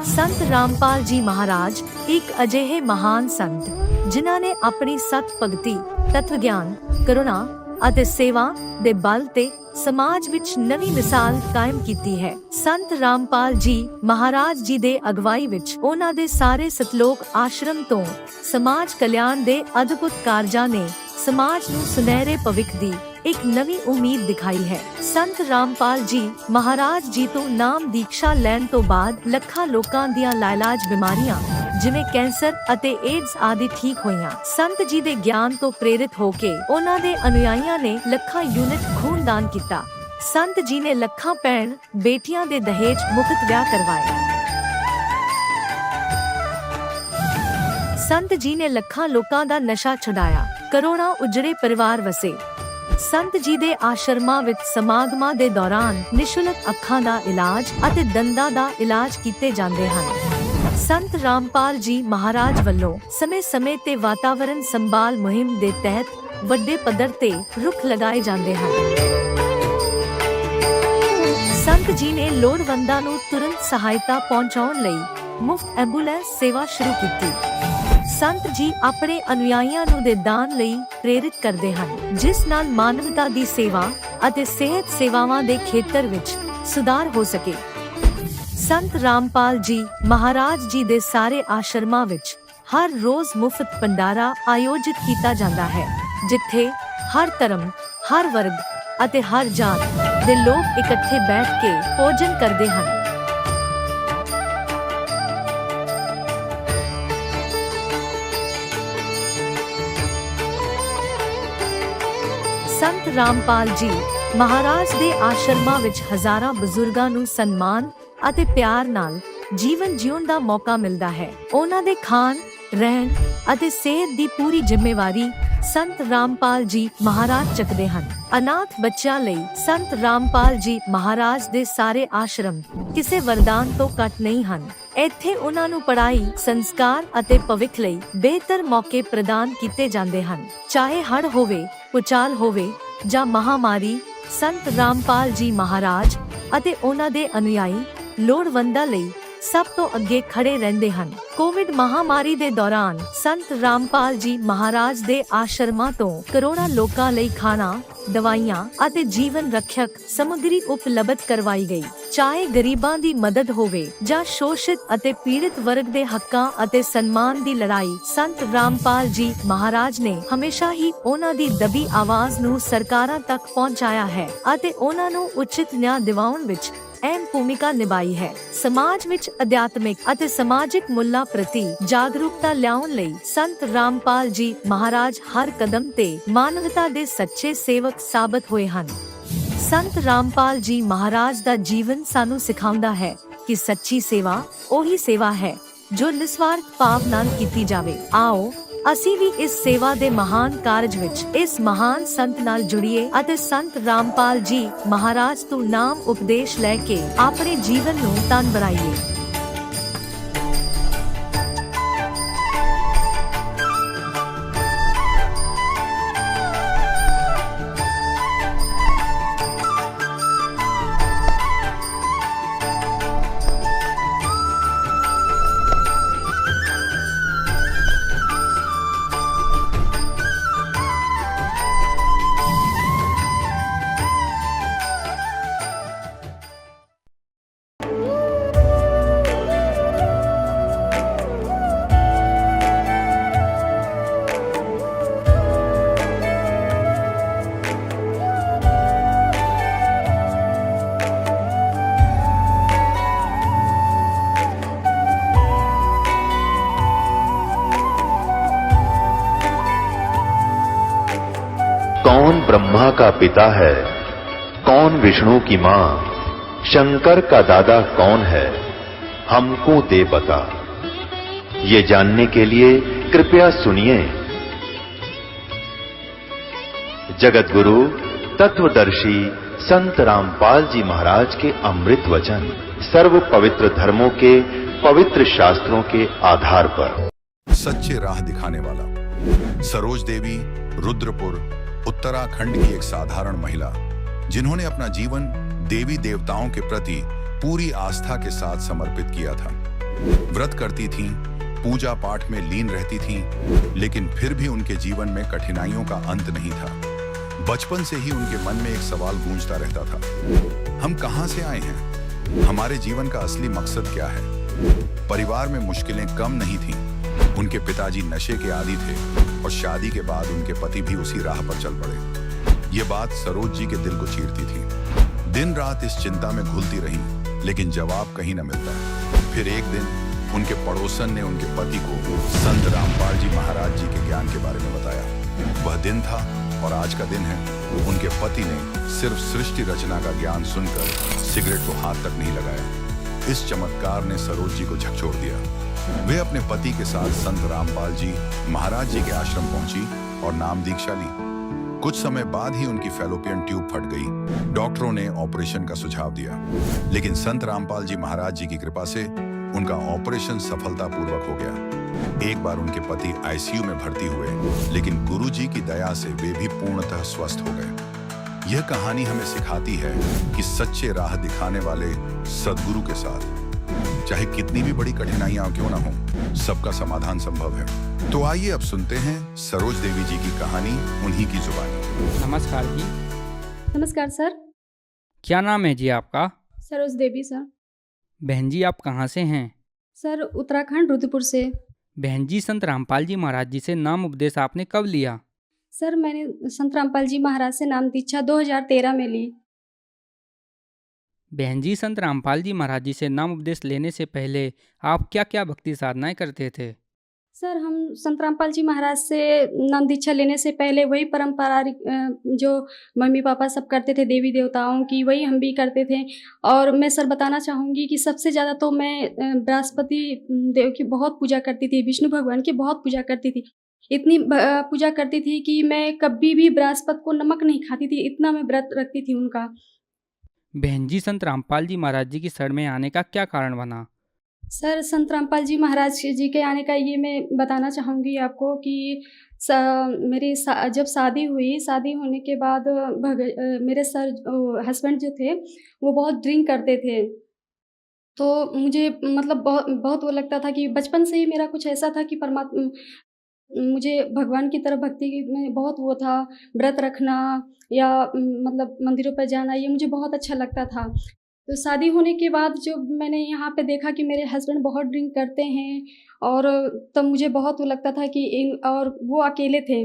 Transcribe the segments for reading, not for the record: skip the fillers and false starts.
संत रामपाल जी महाराज एक अजिहे महान संत जिन्हां ने अपनी सत भगती, तत्व ज्ञान, करुणा ਅਤੇ सेवा ਦੇ बल ਤੇ समाज ਵਿੱਚ ਨਵੀਂ ਮਿਸਾਲ ਕਾਇਮ ਕੀਤੀ ਹੈ। ਸੰਤ ਰਾਮਪਾਲ ਜੀ ਮਹਾਰਾਜ ਜੀ ਦੇ ਅਗਵਾਈ ਵਿੱਚ ਉਹਨਾਂ ਦੇ ਸਾਰੇ ਸਤਲੋਕ ਆਸ਼ਰਮ ਤੋਂ ਸਮਾਜ ਕਲਿਆਣ ਦੇ ਅਦਭੁਤ ਕਾਰਜਾਂ ਨੇ ਸਮਾਜ ਨੂੰ ਸੁਨਹਿਰੇ ਭਵਿੱਖ ਦੀ ਇੱਕ ਨਵੀਂ ਉਮੀਦ ਦਿਖਾਈ ਹੈ। ਸੰਤ ਰਾਮਪਾਲ ਜੀ ਮਹਾਰਾਜ ਜੀ ਤੋਂ ਨਾਮ ਦੀਕਸ਼ਾ ਲੈਣ ਤੋਂ ਬਾਅਦ ਲੱਖਾਂ ਲੋਕਾਂ ਦੀਆਂ ਲਾਇਲਾਜ ਬਿਮਾਰੀਆਂ ਜਿਵੇਂ ਕੈਂਸਰ ਅਤੇ ਏਡਜ਼ ਆਦਿ ਠੀਕ ਹੋਈਆਂ। ਸੰਤ ਜੀ ਦੇ ਗਿਆਨ ਤੋਂ ਪ੍ਰੇਰਿਤ ਹੋ ਕੇ ਉਹਨਾਂ ਦੇ ਅਨੁਯਾਈਆਂ ਨੇ ਲੱਖਾਂ ਯੂਨਿਟ ਖੂਨ ਦਾਨ ਕੀਤਾ। ਸੰਤ ਜੀ ਨੇ ਲੱਖਾਂ ਭੈਣ ਬੇਟੀਆਂ ਦੇ ਦਹੇਜ ਮੁਫਤ ਵਿਆਹ ਕਰਵਾਏ। ਸੰਤ ਜੀ ਨੇ ਲੱਖਾਂ ਲੋਕਾਂ ਦਾ ਨਸ਼ਾ ਛੁਡਾਇਆ, ਕਰੋੜਾਂ ਉਜੜੇ ਪਰਿਵਾਰ ਵਸੇ। ਸੰਤ ਜੀ ਦੇ ਆਸ਼ਰਮਾਂ ਵਿੱਚ ਸਮਾਗਮਾਂ ਦੇ ਦੌਰਾਨ ਨਿਸ਼ੁਲਕ ਅੱਖਾਂ ਦਾ ਇਲਾਜ ਅਤੇ ਦੰਦਾਂ ਦਾ ਇਲਾਜ ਕੀਤੇ ਜਾਂਦੇ ਹਨ। ਸੰਤ ਰਾਮਪਾਲ ਜੀ ਮਹਾਰਾਜ ਵੱਲੋਂ ਸਮੇਂ-ਸਮੇਂ ਤੇ ਵਾਤਾਵਰਣ ਸੰਭਾਲ ਮੁਹਿੰਮ ਦੇ ਤਹਿਤ ਵੱਡੇ ਪੱਧਰ ਤੇ ਰੁੱਖ ਲਗਾਏ ਜਾਂਦੇ ਹਨ। ਸੰਤ ਜੀ ਨੇ ਲੋੜਵੰਦਾਂ ਨੂੰ ਤੁਰੰਤ ਸਹਾਇਤਾ ਪਹੁੰਚਾਉਣ ਲਈ ਮੁਫਤ ਐਂਬੂਲੈਂਸ ਸੇਵਾ ਸ਼ੁਰੂ ਕੀਤੀ। ਸੰਤ ਜੀ ਆਪਣੇ ਅਨੁਯਾਈਆਂ ਨੂੰ ਦੇ ਦਾਨ ਲਈ ਪ੍ਰੇਰਿਤ ਕਰਦੇ ਹਨ, ਜਿਸ ਨਾਲ ਮਾਨਵਤਾ ਦੀ ਸੇਵਾ ਅਤੇ ਸਿਹਤ ਸੇਵਾਵਾਂ ਦੇ ਖੇਤਰ ਵਿੱਚ ਸੁਧਾਰ ਹੋ ਸਕੇ। ਸੰਤ ਰਾਮਪਾਲ ਜੀ ਮਹਾਰਾਜ ਜੀ ਦੇ ਸਾਰੇ ਆਸ਼ਰਮਾਂ ਵਿੱਚ ਹਰ ਰੋਜ਼ ਮੁਫਤ ਭੰਡਾਰਾ ਆਯੋਜਿਤ ਕੀਤਾ ਜਾਂਦਾ ਹੈ, ਜਿੱਥੇ ਹਰ ਧਰਮ, ਹਰ ਵਰਗ ਅਤੇ ਹਰ ਜਾਤ ਦੇ ਲੋਕ ਇਕੱਠੇ ਬੈਠ ਕੇ ਭੋਜਨ ਕਰਦੇ ਹਨ। ਸੰਤ ਰਾਮਪਾਲ ਜੀ ਮਹਾਰਾਜ ਦੇ ਆਸ਼ਰਮਾਂ ਵਿੱਚ ਹਜ਼ਾਰਾਂ ਬਜ਼ੁਰਗਾਂ ਨੂੰ ਸਨਮਾਨ ਅਤੇ ਪਿਆਰ ਨਾਲ ਜੀਵਨ ਜਿਉਣ ਦਾ ਮੌਕਾ ਮਿਲਦਾ ਹੈ। ਉਹਨਾਂ ਦੇ ਖਾਣ, ਰਹਿਣ ਅਤੇ ਸਿਹਤ ਦੀ ਪੂਰੀ ਜ਼ਿੰਮੇਵਾਰੀ ਸੰਤ ਰਾਮਪਾਲ ਜੀ ਮਹਾਰਾਜ ਚੱਕਦੇ ਹਨ। ਅਨਾਥ ਬੱਚਿਆਂ ਲਈ ਸੰਤ ਰਾਮਪਾਲ ਜੀ ਮਹਾਰਾਜ ਦੇ ਸਾਰੇ ਆਸ਼ਰਮ ਕਿਸੇ ਵਰਦਾਨ ਤੋਂ ਘੱਟ ਨਹੀਂ ਹਨ। ਇੱਥੇ ਉਹਨਾਂ ਨੂੰ ਪੜ੍ਹਾਈ, ਸੰਸਕਾਰ ਅਤੇ ਭਵਿੱਖ ਲਈ ਬਿਹਤਰ ਮੌਕੇ ਪ੍ਰਦਾਨ ਕੀਤੇ ਜਾਂਦੇ ਹਨ। ਚਾਹੇ ਹੜ੍ਹ ਹੋਵੇ, ਭੂਚਾਲ ਹੋਵੇ ਜਾਂ ਮਹਾਮਾਰੀ, ਸੰਤ ਰਾਮਪਾਲ ਜੀ ਮਹਾਰਾਜ ਅਤੇ ਉਹਨਾਂ ਦੇ ਅਨੁਯਾਈ ਲੋੜਵੰਦਾਂ ਲਈ ਸਭ ਤੋਂ ਅੱਗੇ ਖੜੇ ਰਹਿੰਦੇ ਹਨ। ਕੋਵਿਡ ਮਹਾਮਾਰੀ ਦੇ ਦੌਰਾਨ ਸੰਤ ਰਾਮਪਾਲ ਜੀ ਮਹਾਰਾਜ ਦੇ ਆਸ਼ਰਮਾਂ ਤੋਂ ਕਰੋੜਾਂ ਲੋਕਾਂ ਲਈ ਖਾਣਾ, ਦਵਾਈਆਂ ਅਤੇ ਜੀਵਨ ਰੱਖਿਅਕ ਸਮੱਗਰੀ ਉਪਲਬਧ ਕਰਵਾਈ ਗਈ। ਚਾਹੇ ਗਰੀਬਾਂ ਦੀ ਮਦਦ ਹੋਵੇ ਜਾਂ ਸ਼ੋਸ਼ਿਤ ਅਤੇ ਪੀੜਿਤ ਵਰਗ ਦੇ ਹੱਕਾਂ ਅਤੇ ਸਨਮਾਨ ਦੀ ਲੜਾਈ, ਸੰਤ ਰਾਮਪਾਲ ਜੀ ਮਹਾਰਾਜ ਨੇ ਹਮੇਸ਼ਾ ਹੀ ਉਹਨਾਂ ਦੀ ਦਬੀ ਆਵਾਜ਼ ਨੂੰ ਸਰਕਾਰਾਂ ਤੱਕ ਪਹੁੰਚਾਇਆ ਹੈ ਅਤੇ ਉਹਨਾਂ ਨੂੰ ਉਚਿਤ ਨਿਆਂ ਦਿਵਾਉਣ ਵਿੱਚ ਅਹਿਮ ਭੂਮਿਕਾ ਨਿਭਾਈ ਹੈ। ਸਮਾਜ ਵਿੱਚ ਅਧਿਆਤਮਿਕ ਅਤੇ ਸਮਾਜਿਕ ਮੁੱਲਾਂ ਪ੍ਰਤੀ ਜਾਗਰੂਕਤਾ ਲਿਆਉਣ ਲਈ ਸੰਤ ਰਾਮਪਾਲ ਜੀ ਮਹਾਰਾਜ ਹਰ ਕਦਮ ਤੇ ਮਾਨਵਤਾ ਦੇ ਸੱਚੇ ਸੇਵਕ ਸਾਬਤ ਹੋਏ ਹਨ। ਸੰਤ ਰਾਮਪਾਲ ਜੀ ਮਹਾਰਾਜ ਦਾ ਜੀਵਨ ਸਾਨੂੰ ਸਿਖਾਉਂਦਾ ਹੈ ਕਿ ਸੱਚੀ ਸੇਵਾ ਉਹੀ ਸੇਵਾ ਹੈ ਜੋ ਨਿਸਵਾਰਥ ਭਾਵ ਨਾਲ ਕੀਤੀ ਜਾਵੇ। ਆਓ ਅਸੀਂ ਵੀ ਇਸ ਸੇਵਾ ਦੇ ਮਹਾਨ ਕਾਰਜ ਵਿੱਚ ਇਸ ਮਹਾਨ ਸੰਤ ਨਾਲ ਜੁੜੀਏ ਅਤੇ ਸੰਤ ਰਾਮਪਾਲ ਜੀ ਮਹਾਰਾਜ ਤੋਂ ਨਾਮ ਉਪਦੇਸ਼ ਲੈ ਕੇ ਆਪਣੇ ਜੀਵਨ ਨੂੰ ਧਨ ਬਣਾਈਏ। कौन ब्रह्मा का पिता है, कौन विष्णु की मां, शंकर का दादा कौन है, हमको दे बता। ये जानने के लिए कृपया सुनिए। जगत गुरु तत्वदर्शी संत रामपाल जी महाराज के अमृत वचन सर्व पवित्र धर्मों के पवित्र शास्त्रों के आधार पर। सच्चे राह दिखाने वाला सरोज देवी, रुद्रपुर, उत्तराखंड की एक साधारण महिला जिन्होंने अपना जीवन देवी देवताओं के प्रति पूरी आस्था के साथ समर्पित किया था। व्रत करती थीं, पूजा पाठ में लीन रहती थीं, लेकिन फिर भी उनके जीवन में कठिनाइयों का अंत नहीं था। बचपन से ही उनके मन में एक सवाल गूंजता रहता था, हम कहां से आए हैं? हमारे जीवन का असली मकसद क्या है? परिवार में मुश्किलें कम नहीं थीं। उनके पिताजी नशे के आदी थे और शादी के बाद उनके पति भी उसी राह पर चल पड़े। ये बात सरोज जी के दिल को चीरती थी। दिन रात इस चिंता में घुलती रही, लेकिन जवाब कहीं न मिलता। फिर एक दिन उनके पड़ोसन ने उनके पति को संत रामपाल जी महाराज जी के ज्ञान के बारे में बताया। वह दिन था और आज का दिन है। उनके पति ने सिर्फ सृष्टि रचना का ज्ञान सुनकर सिगरेट को हाथ तक नहीं लगाया। इस चमत्कार ने सरोज जी को झकझोर दिया। वे अपने पति के साथ संत रामपाल जी महाराज जी के आश्रम पहुंची और नाम दीक्षा ली। कुछ समय बाद ही उनकी फैलोपियन ट्यूब फट गई। डॉक्टरों ने ऑपरेशन का सुझाव दिया, लेकिन संत रामपाल जी महाराज जी की कृपा से उनका ऑपरेशन सफलतापूर्वक हो गया। एक बार उनके पति आईसीयू में भर्ती हुए, लेकिन गुरु जी की दया से वे भी पूर्णतः स्वस्थ हो गए। यह कहानी हमें सिखाती है कि सच्चे राह दिखाने वाले सद्गुरु के साथ चाहे कितनी भी बड़ी कठिनाइयां क्यों ना हो, सबका समाधान संभव है। तो आइए अब सुनते हैं सरोज देवी जी की कहानी उन्हीं की जुबानी। नमस्कार जी। नमस्कार सर। क्या नाम है जी आपका? सरोज देवी सर। बहन जी आप कहाँ से हैं? सर उत्तराखंड रुद्रपुर से। बहन जी संत रामपाल जी महाराज जी से नाम उपदेश आपने कब लिया? सर मैंने संत रामपाल जी महाराज से नाम दीक्षा 2013 में ली। बहन जी संत रामपाल जी महाराज जी से नाम उपदेश लेने से पहले आप क्या क्या भक्ति साधनाएं करते थे? सर हम संत रामपाल जी महाराज से नाम दीक्षा लेने से पहले वही पारंपरिक जो मम्मी पापा सब करते थे देवी देवताओं की, वही हम भी करते थे। और मैं सर बताना चाहूँगी कि सबसे ज़्यादा तो मैं बृहस्पति देव की बहुत पूजा करती थी, विष्णु भगवान की बहुत पूजा करती थी। इतनी पूजा करती थी कि मैं कभी भी बृहस्पति को नमक नहीं खाती थी, इतना मैं व्रत रखती थी उनका। बहन जी संत रामपाल जी महाराज जी की शरण में आने का क्या कारण बना? सर संत रामपाल जी महाराज जी के आने का ये मैं बताना चाहूँगी आपको कि जब शादी हुई, शादी होने के बाद मेरे सर हस्बैंड जो थे वो बहुत ड्रिंक करते थे। तो मुझे मतलब बहुत बहुत वो लगता था कि बचपन से ही मेरा कुछ ऐसा था कि मुझे भगवान की तरफ भक्ति में बहुत वो था, व्रत रखना या मतलब मंदिरों पर जाना, ये मुझे बहुत अच्छा लगता था। तो शादी होने के बाद जब मैंने यहाँ पे देखा कि मेरे हस्बैंड बहुत ड्रिंक करते हैं, और तब मुझे बहुत वो लगता था कि और वो अकेले थे,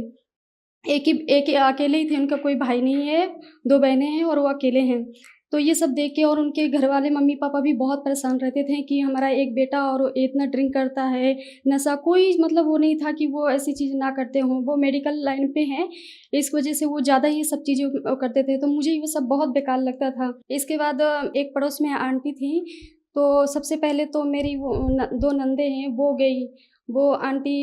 एक ही अकेले ही थे, उनका कोई भाई नहीं है, 2 बहनें हैं और वो अकेले हैं। तो ये सब देख के और उनके घर वाले मम्मी पापा भी बहुत परेशान रहते थे कि हमारा एक बेटा और इतना ड्रिंक करता है, नशा, कोई मतलब वो नहीं था कि वो ऐसी चीज़ ना करते हों। वो मेडिकल लाइन पे हैं, इस वजह से वो ज़्यादा ही सब चीज़ें करते थे। तो मुझे ये सब बहुत बेकार लगता था। इसके बाद एक पड़ोस में आंटी थी, तो सबसे पहले तो मेरी वो 2 नंदे हैं, वो गई, वो आंटी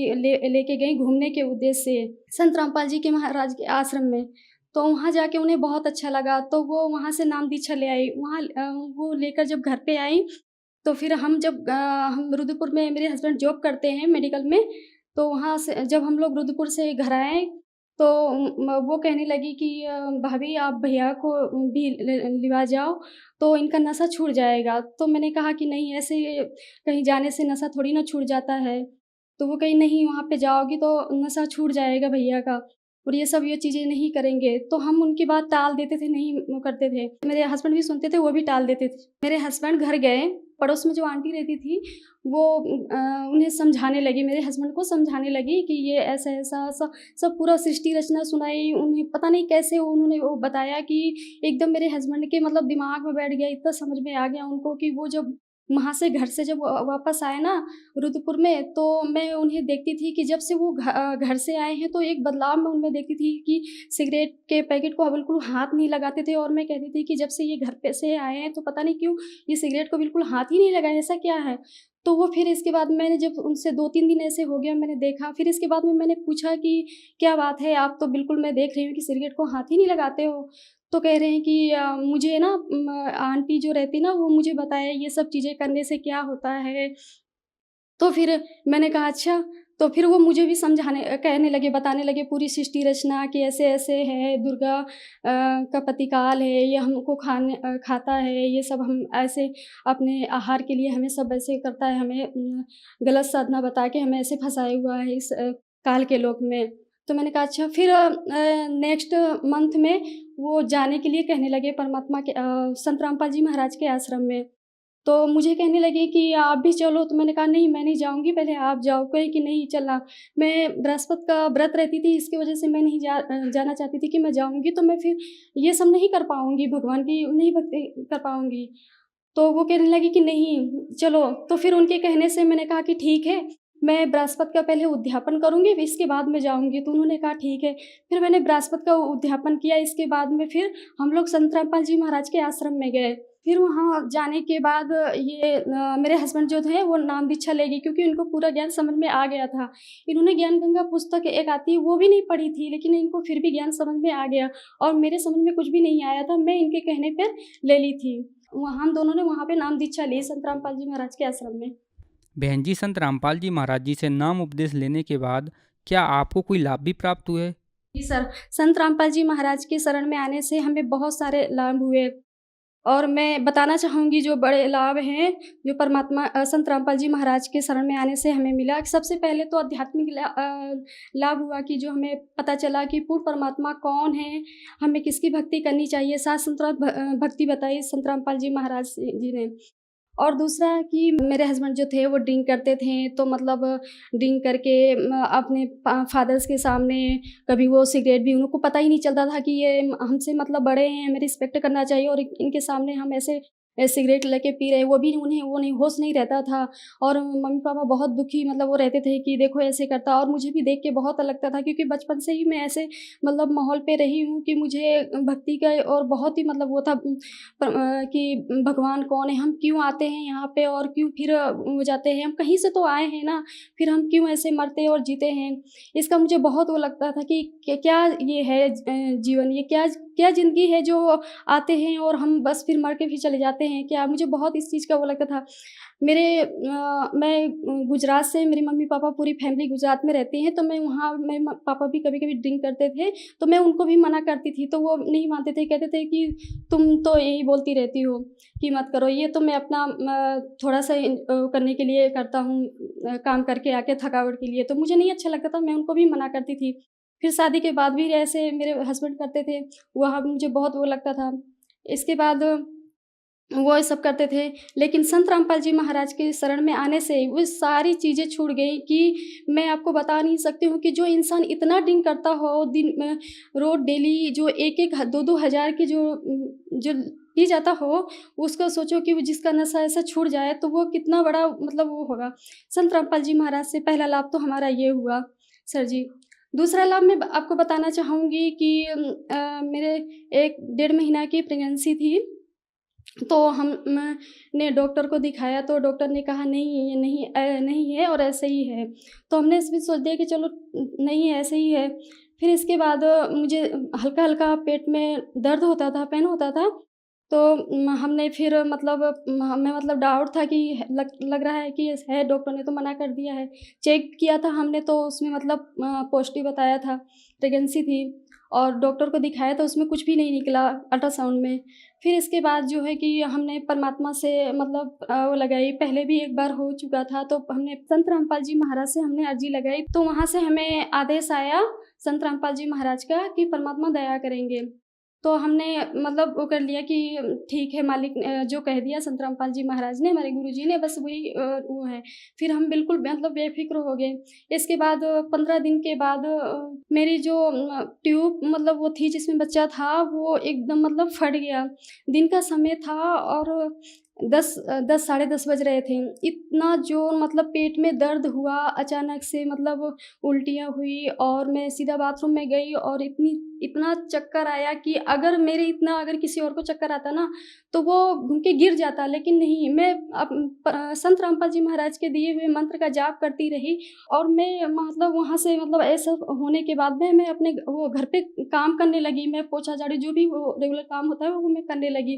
लेके गई घूमने के उद्देश्य से संत रामपाल जी के महाराज के आश्रम में। तो वहाँ जाके उन्हें बहुत अच्छा लगा, तो वो वहाँ से नाम दीक्षा ले आई। वहाँ वो लेकर जब घर पे आई, तो फिर हम रुद्रपुर में मेरे हस्बैंड जॉब करते हैं मेडिकल में, तो वहाँ से जब हम लोग रुद्रपुर से घर आए तो वो कहने लगी कि भाभी आप भैया को भी लिवा जाओ तो इनका नशा छूट जाएगा। तो मैंने कहा कि नहीं, ऐसे कहीं जाने से नशा थोड़ी ना छूट जाता है। तो वो कही नहीं, वहाँ पे जाओगी तो नशा छूट जाएगा भैया का, और ये चीज़ें नहीं करेंगे। तो हम उनकी बात टाल देते थे, नहीं करते थे। मेरे हस्बैंड भी सुनते थे, वो भी टाल देते थे। मेरे हस्बैंड घर गए, पड़ोस में जो आंटी रहती थी वो उन्हें समझाने लगी, मेरे हस्बैंड को समझाने लगी कि ये ऐसा ऐसा सब पूरा सृष्टि रचना सुनाई। उन्हें पता नहीं कैसे उन्होंने वो बताया कि एकदम मेरे हस्बैंड के मतलब दिमाग में बैठ गया, इतना समझ में आ गया उनको कि वो जब वहाँ से घर से जब वापस आए ना रुद्रपुर में, तो मैं उन्हें देखती थी कि जब से वो घर से आए हैं तो एक बदलाव मैं उनमें देखती थी कि सिगरेट के पैकेट को बिल्कुल हाथ नहीं लगाते थे। और मैं कहती थी कि जब से ये घर पे से आए हैं तो पता नहीं क्यों ये सिगरेट को बिल्कुल हाथ ही नहीं लगाए, ऐसा क्या है। तो वो फिर इसके बाद मैंने जब उनसे 2-3 दिन ऐसे हो गया, मैंने देखा, फिर इसके बाद में मैंने पूछा कि क्या बात है, आप तो बिल्कुल मैं देख रही हूँ कि सिगरेट को हाथ ही नहीं लगाते हो। तो कह रहे हैं कि मुझे ना आंटी जो रहती ना वो मुझे बताया ये सब चीज़ें करने से क्या होता है। तो फिर मैंने कहा अच्छा, तो फिर वो मुझे भी कहने लगे, बताने लगे पूरी सृष्टि रचना कि ऐसे-ऐसे है, दुर्गा का प्रतिकाल है, ये हमको खाता है, ये सब हम ऐसे अपने आहार के लिए हमें सब ऐसे करता है, हमें गलत साधना बता के हमें ऐसे फँसाया हुआ है इस काल के लोक में। तो मैंने कहा अच्छा। फिर नेक्स्ट मंथ में वो जाने के लिए कहने लगे परमात्मा के संत रामपाल जी महाराज के आश्रम में। तो मुझे कहने लगे कि आप भी चलो, तो मैंने कहा नहीं मैं नहीं जाऊँगी, पहले आप जाओ। कहे कि नहीं चलना। मैं बृहस्पति का व्रत रहती थी, इसकी वजह से मैं नहीं जाना चाहती थी कि मैं जाऊँगी तो मैं फिर ये सब नहीं कर पाऊँगी, भगवान की नहीं भक्ति कर पाऊँगी। तो वो कहने लगी कि नहीं चलो। तो फिर उनके कहने से मैंने कहा कि ठीक है, मैं बृहस्पति का पहले उद्यापन करूँगी, फिर इसके बाद मैं जाऊँगी। तो उन्होंने कहा ठीक है। फिर मैंने बृहस्पति का उद्यापन किया, इसके बाद में फिर हम लोग संत रामपाल जी महाराज के आश्रम में गए। फिर वहाँ जाने के बाद मेरे हस्बैंड जो थे वो नाम दीक्षा ले गए, क्योंकि उनको पूरा ज्ञान समझ में आ गया था। इन्होंने ज्ञान गंगा पुस्तक एक आती है वो भी नहीं पढ़ी थी, लेकिन इनको फिर भी ज्ञान समझ में आ गया और मेरे समझ में कुछ भी नहीं आया था, मैं इनके कहने पर ले ली थी। हम दोनों ने वहाँ पे नाम दीक्षा ली संत रामपाल जी महाराज के आश्रम में। बहन जी, संत रामपाल जी महाराज जी से नाम उपदेश लेने के बाद क्या आपको कोई लाभ भी प्राप्त हुए? जी सर, संत रामपाल जी महाराज के शरण में आने से हमें बहुत सारे लाभ हुए और मैं बताना चाहूँगी जो बड़े लाभ हैं जो परमात्मा संत रामपाल जी महाराज के शरण में आने से हमें मिला। सबसे पहले तो आध्यात्मिक लाभ हुआ कि जो हमें पता चला कि पूर्ण परमात्मा कौन है, हमें किसकी भक्ति करनी चाहिए। सात संत भक्ति बताई संत रामपाल जी महाराज जी ने। और दूसरा कि मेरे हस्बैंड जो थे वो ड्रिंक करते थे, तो मतलब ड्रिंक करके अपने फादर्स के सामने कभी वो सिगरेट भी, उनको पता ही नहीं चलता था कि ये हमसे मतलब बड़े हैं, हमें रिस्पेक्ट करना चाहिए, और इनके सामने हम ऐसे सिगरेट लेके पी रहे, वो भी उन्हें वो नहीं होश नहीं रहता था। और मम्मी पापा बहुत दुखी मतलब वो रहते थे कि देखो ऐसे करता, और मुझे भी देख के बहुत लगता था, क्योंकि बचपन से ही मैं ऐसे मतलब माहौल पे रही हूँ कि मुझे भक्ति का और बहुत ही मतलब वो था कि भगवान कौन है, हम क्यों आते हैं यहाँ पे और क्यों फिर वो जाते हैं, हम कहीं से तो आए हैं ना, फिर हम क्यों ऐसे मरते और जीते हैं। इसका मुझे बहुत वो लगता था कि क्या ये है जीवन, ये क्या ज़िंदगी है जो आते हैं और हम बस फिर मर के फिर चले जाते हैं क्या। मुझे बहुत इस चीज़ का वो लगता था। मैं गुजरात से, मेरी मम्मी पापा पूरी फैमिली गुजरात में रहती हैं, तो मैं वहाँ मेरे पापा भी कभी-कभी ड्रिंक करते थे, तो मैं उनको भी मना करती थी, तो वो नहीं मानते थे, कहते थे कि तुम तो यही बोलती रहती हो कि मत करो, ये तो मैं अपना थोड़ा-सा करने के लिए करता हूँ, काम करके आके थकावट के लिए, तो मुझे नहीं अच्छा लगता था, मैं उनको भी मना करती थी। फिर शादी के बाद भी ऐसे मेरे हस्बैंड करते थे, वहाँ भी मुझे बहुत वो लगता था। इसके बाद वो ये सब करते थे, लेकिन संत रामपाल जी महाराज के शरण में आने से वो सारी चीज़ें छूट गई कि मैं आपको बता नहीं सकती हूँ कि जो इंसान इतना ड्रिंक करता हो दिन में, रोज़ डेली जो 1-1 2-2 हज़ार की जो पी जाता हो, उसका सोचो कि वो जिसका नशा ऐसा छूट जाए तो वो कितना बड़ा मतलब वो होगा। संत रामपाल जी महाराज से पहला लाभ तो हमारा ये हुआ सर जी। दूसरा लाभ मैं आपको बताना चाहूँगी कि मेरे 1 डेढ़ महीना की प्रेगनेंसी थी, तो मैंने डॉक्टर को दिखाया, तो डॉक्टर ने कहा नहीं ये नहीं है और ऐसे ही है। तो हमने इस बीच सोच दिया कि चलो नहीं है, ऐसे ही है। फिर इसके बाद मुझे हल्का-हल्का पेट में दर्द होता था, पेन होता था, तो हमने फिर मतलब हमें मतलब डाउट था कि लग रहा है कि है, डॉक्टर ने तो मना कर दिया है। चेक किया था हमने, तो उसमें मतलब पॉजिटिव बताया था, प्रेगनेंसी थी, और डॉक्टर को दिखाया तो उसमें कुछ भी नहीं निकला अल्ट्रासाउंड में। फिर इसके बाद जो है कि हमने परमात्मा से मतलब वो लगाई, पहले भी एक बार हो चुका था, तो हमने संत रामपाल जी महाराज से हमने अर्जी लगाई, तो वहाँ से हमें आदेश आया संत रामपाल जी महाराज का कि परमात्मा दया करेंगे। तो हमने मतलब वो कर लिया कि ठीक है, मालिक जो कह दिया संत रामपाल जी महाराज ने, हमारे गुरुजी ने, बस वही वो है। फिर हम बिल्कुल मतलब बेफ़िक्र हो गए। इसके बाद 15 दिन के बाद मेरी जो ट्यूब मतलब वो थी जिसमें बच्चा था, वो एकदम मतलब फट गया। दिन का समय था और 10 साढ़े 10 बज रहे थे। इतना ज़ोर मतलब पेट में दर्द हुआ, अचानक से मतलब उल्टियाँ हुई, और मैं सीधा बाथरूम में गई और इतना चक्कर आया कि अगर किसी और को चक्कर आता ना, तो वो घूम के गिर जाता, लेकिन नहीं, मैं संत रामपाल जी महाराज के दिए हुए मंत्र का जाप करती रही। और मैं मतलब वहाँ से मतलब ऐसा होने के बाद में मैं अपने वो घर पे काम करने लगी। मैं पोछा झाड़ू जो भी वो रेगुलर काम होता है वो मैं करने लगी।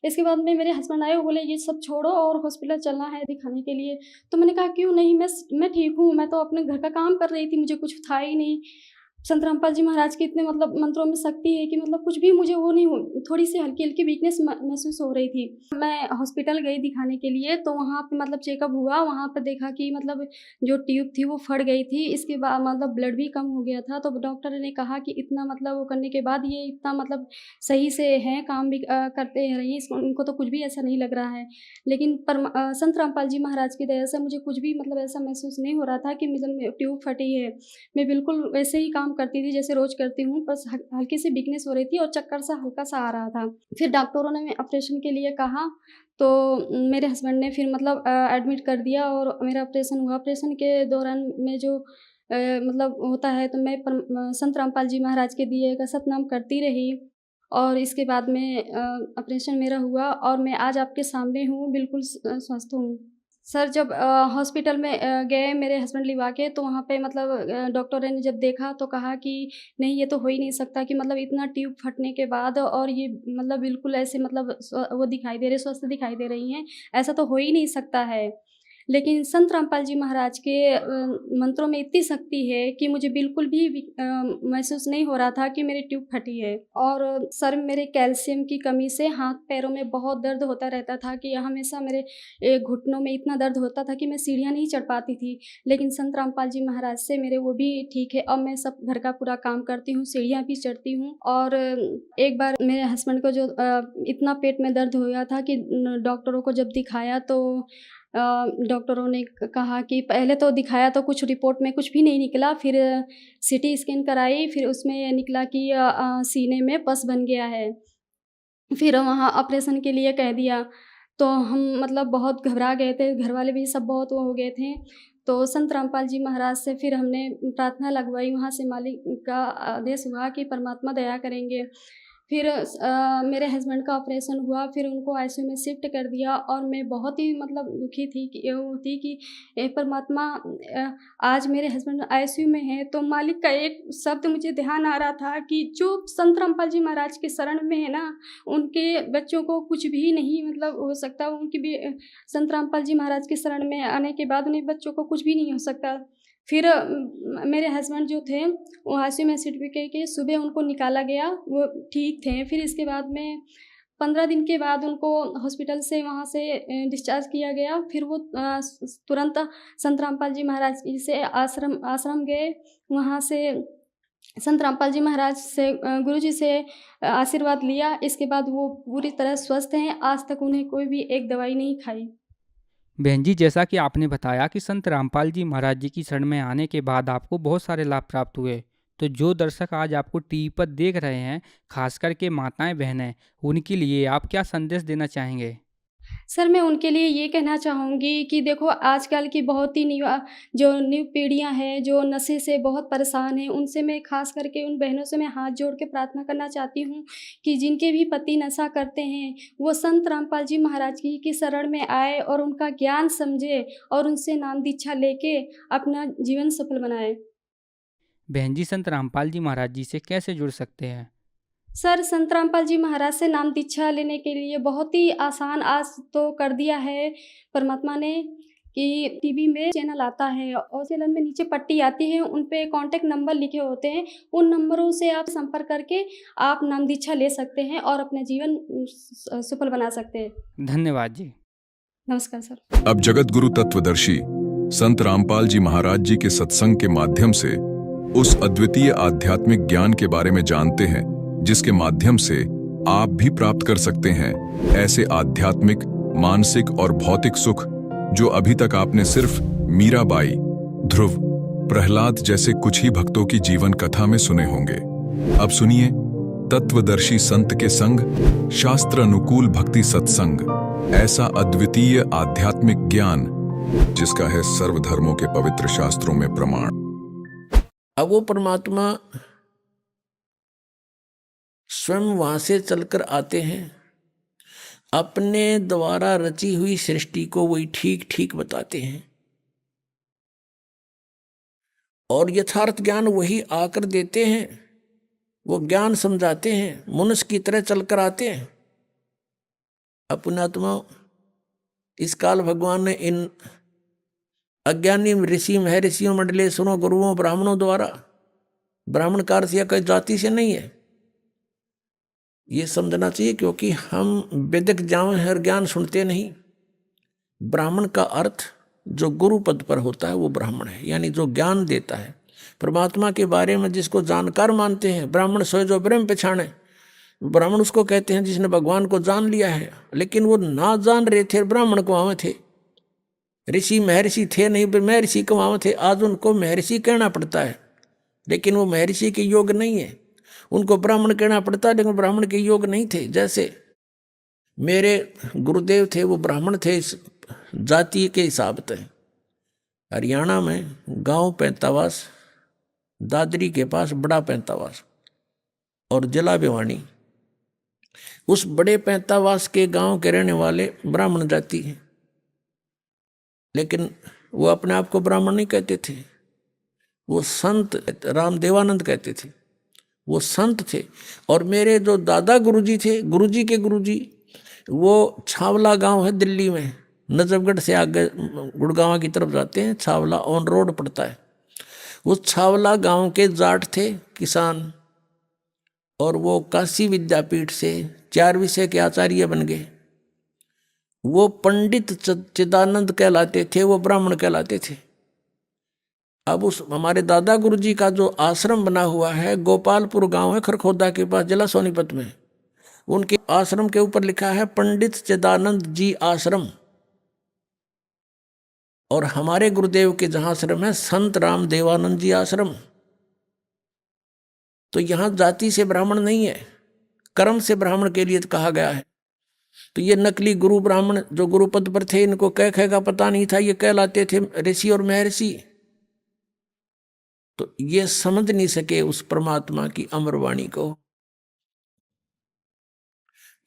इसके बाद में मेरे हस्बैंड आए, वो बोले ये सब छोड़ो और हॉस्पिटल चलना है दिखाने के लिए। तो मैंने कहा क्यों नहीं, मैं ठीक हूँ, मैं तो अपने घर का काम कर रही थी, मुझे कुछ था ही नहीं। संत रामपाल जी महाराज के इतने मतलब मंत्रों में शक्ति है कि मतलब कुछ भी मुझे वो नहीं हो, थोड़ी सी हल्की हल्की वीकनेस महसूस हो रही थी। मैं हॉस्पिटल गई दिखाने के लिए, तो वहाँ पे मतलब चेकअप हुआ। वहाँ पे देखा कि मतलब जो ट्यूब थी वो फट गई थी। इसके बाद मतलब ब्लड भी कम हो गया था। तो डॉक्टर ने कहा कि इतना मतलब वो करने के बाद ये इतना मतलब सही से हैं, काम भी करते रही, उनको तो कुछ भी ऐसा नहीं लग रहा है। लेकिन संत रामपाल जी महाराज की दया से मुझे कुछ भी मतलब ऐसा महसूस नहीं हो रहा था कि मतलब ट्यूब फटी है। मैं बिल्कुल वैसे ही काम करती थी जैसे रोज़ करती हूँ, बस हल्की सी वीकनेस हो रही थी और चक्कर सा हल्का सा आ रहा था। फिर डॉक्टरों ने ऑपरेशन के लिए कहा, तो मेरे हस्बैंड ने फिर मतलब एडमिट कर दिया और मेरा ऑपरेशन हुआ। ऑपरेशन के दौरान में जो मतलब होता है, तो मैं संत रामपाल जी महाराज के दिए का सतनाम करती रही। और इसके बाद में ऑपरेशन मेरा हुआ और मैं आज आपके सामने हूँ, बिल्कुल स्वस्थ हूँ। सर जब हॉस्पिटल में गए मेरे हस्बैंड लिवा के, तो वहाँ पे मतलब डॉक्टर ने जब देखा तो कहा कि नहीं, ये तो हो ही नहीं सकता कि मतलब इतना ट्यूब फटने के बाद और ये मतलब बिल्कुल ऐसे मतलब वो दिखाई दे रहे, स्वस्थ दिखाई दे रही हैं, ऐसा तो हो ही नहीं सकता है। लेकिन संत रामपाल जी महाराज के मंत्रों में इतनी शक्ति है कि मुझे बिल्कुल भी महसूस नहीं हो रहा था कि मेरी ट्यूब फटी है। और सर मेरे कैल्शियम की कमी से हाथ पैरों में बहुत दर्द होता रहता था कि हमेशा मेरे घुटनों में इतना दर्द होता था कि मैं सीढ़ियाँ नहीं चढ़ पाती थी। लेकिन संत रामपाल जी महाराज से मेरे वो भी ठीक है। अब मैं सब घर का पूरा काम करती हूँ, सीढ़ियाँ भी चढ़ती हूँ। और एक बार मेरे हस्बैंड को जो इतना पेट में दर्द हो गया था कि डॉक्टरों को जब दिखाया तो डॉक्टरों ने कहा कि पहले तो दिखाया तो कुछ रिपोर्ट में कुछ भी नहीं निकला। फिर सीटी स्कैन कराई, फिर उसमें निकला कि सीने में पस बन गया है। फिर वहाँ ऑपरेशन के लिए कह दिया। तो हम मतलब बहुत घबरा गए थे, घर वाले भी सब बहुत वो हो गए थे। तो संत रामपाल जी महाराज से फिर हमने प्रार्थना लगवाई, वहाँ से मालिक का आदेश हुआ कि परमात्मा दया करेंगे। फिर मेरे हस्बैंड का ऑपरेशन हुआ, फिर उनको आईसीयू में शिफ्ट कर दिया और मैं बहुत ही मतलब दुखी थी कि परमात्मा आज मेरे हस्बैंड आईसीयू में हैं। तो मालिक का एक शब्द मुझे ध्यान आ रहा था कि जो संत रामपाल जी महाराज के शरण में है ना, उनके बच्चों को कुछ भी नहीं मतलब हो सकता। उनकी भी संत रामपाल जी महाराज के शरण में आने के बाद उन्हें बच्चों को कुछ भी नहीं हो सकता। फिर मेरे हस्बैंड जो थे वो आईसीयू में शिफ्ट के सुबह उनको निकाला गया, वो ठीक थे। फिर इसके बाद में 15 दिन के बाद उनको हॉस्पिटल से वहाँ से डिस्चार्ज किया गया। फिर वो तुरंत संत रामपाल जी महाराज जी से आश्रम गए। वहाँ से संत रामपाल जी महाराज से गुरुजी से आशीर्वाद लिया। इसके बाद वो पूरी तरह स्वस्थ हैं। आज तक उन्हें कोई भी एक दवाई नहीं खाई। बहन जी, जैसा कि आपने बताया कि संत रामपाल जी महाराज जी की शरण में आने के बाद आपको बहुत सारे लाभ प्राप्त हुए, तो जो दर्शक आज आपको टीवी पर देख रहे हैं, खास करके माताएं बहनें, उनके लिए आप क्या संदेश देना चाहेंगे? सर मैं उनके लिए ये कहना चाहूँगी कि देखो आजकल की बहुत ही न्यू पीढ़ियाँ हैं जो नशे से बहुत परेशान हैं, उनसे मैं खास करके उन बहनों से मैं हाथ जोड़ के प्रार्थना करना चाहती हूँ कि जिनके भी पति नशा करते हैं वो संत रामपाल जी महाराज जी की शरण में आए और उनका ज्ञान समझे और उनसे नाम दीक्षा लेके अपना जीवन सफल बनाए। बहन जी, संत रामपाल जी महाराज जी से कैसे जुड़ सकते हैं? सर संत रामपाल जी महाराज से नाम दीक्षा लेने के लिए बहुत ही आसान आज तो कर दिया है परमात्मा ने कि टीवी में चैनल आता है और चैनल में नीचे पट्टी आती है, उन पे कांटेक्ट नंबर लिखे होते हैं। उन नंबरों से आप संपर्क करके आप नाम दीक्षा ले सकते हैं और अपना जीवन सफल बना सकते हैं। धन्यवाद जी। नमस्कार सर। अब जगत गुरु तत्वदर्शी संत रामपाल जी महाराज जी के सत्संग के माध्यम से उस अद्वितीय आध्यात्मिक ज्ञान के बारे में जानते हैं जिसके माध्यम से आप भी प्राप्त कर सकते हैं ऐसे आध्यात्मिक, मानसिक और भौतिक सुख जो अभी तक आपने सिर्फ मीराबाई, ध्रुव, प्रहलाद जैसे कुछ ही भक्तों की जीवन कथा में सुने होंगे। अब सुनिए तत्वदर्शी संत के संग शास्त्र अनुकूल भक्ति सत्संग, ऐसा अद्वितीय आध्यात्मिक ज्ञान जिसका है सर्वधर्मों के पवित्र शास्त्रों में प्रमाण। अब वो परमात्मा स्वयं वहां से चलकर आते हैं अपने द्वारा रची हुई सृष्टि को वही ठीक ठीक बताते हैं और यथार्थ ज्ञान वही आकर देते हैं। वो ज्ञान समझाते हैं, मनुष्य की तरह चलकर आते हैं। अपनात्मा इस काल भगवान ने इन अज्ञानी ऋषि महर्षियों मंडलेश्वरों गुरुओं ब्राह्मणों द्वारा, ब्राह्मण कार से या कोई जाति से नहीं है, ये समझना चाहिए, क्योंकि हम वेदिक ज्ञान सुनते नहीं। ब्राह्मण का अर्थ जो गुरु पद पर होता है वो ब्राह्मण है, यानी जो ज्ञान देता है परमात्मा के बारे में, जिसको जानकार मानते हैं। ब्राह्मण सोए जो ब्रह्म पहचाने, ब्राह्मण उसको कहते हैं जिसने भगवान को जान लिया है। लेकिन वो ना जान रहे थे, ब्राह्मण को वहां थे, ऋषि महर्षि थे नहीं, महर्षि को वहां थे। आज उनको महर्षि कहना पड़ता है, लेकिन वो महर्षि के योग नहीं है। उनको ब्राह्मण कहना पड़ता है, लेकिन ब्राह्मण के योग नहीं थे। जैसे मेरे गुरुदेव थे, वो ब्राह्मण थे इस जाति के हिसाब से। हरियाणा में गांव पैंतावास, दादरी के पास बड़ा पैंतावास और जिला भिवानी, उस बड़े पैंतावास के गांव के रहने वाले ब्राह्मण जाति हैं। लेकिन वो अपने आप को ब्राह्मण नहीं कहते थे, वो संत रामदेवानंद कहते थे, वो संत थे। और मेरे जो दादा गुरुजी थे, गुरुजी के गुरुजी, वो छावला गांव है दिल्ली में, नजफगढ़ से आगे गुड़गांव की तरफ जाते हैं, छावला ऑन रोड पड़ता है। उस छावला गांव के जाट थे, किसान, और वो काशी विद्यापीठ से 4 विषय के आचार्य बन गए। वो पंडित चिदानंद कहलाते थे, वो ब्राह्मण कहलाते थे। अब उस हमारे दादा गुरुजी का जो आश्रम बना हुआ है, गोपालपुर गांव है खरखोदा के पास, जिला सोनीपत में, उनके आश्रम के ऊपर लिखा है पंडित चिदानंद जी आश्रम। और हमारे गुरुदेव के जहां आश्रम है संत राम देवानंद जी आश्रम। तो यहां जाति से ब्राह्मण नहीं है, कर्म से ब्राह्मण के लिए कहा गया है। तो ये नकली गुरु ब्राह्मण जो गुरु पद पर थे, इनको कह का पता नहीं था, ये कहलाते थे ऋषि और महर्षि। तो ये समझ नहीं सके उस परमात्मा की अमरवाणी को।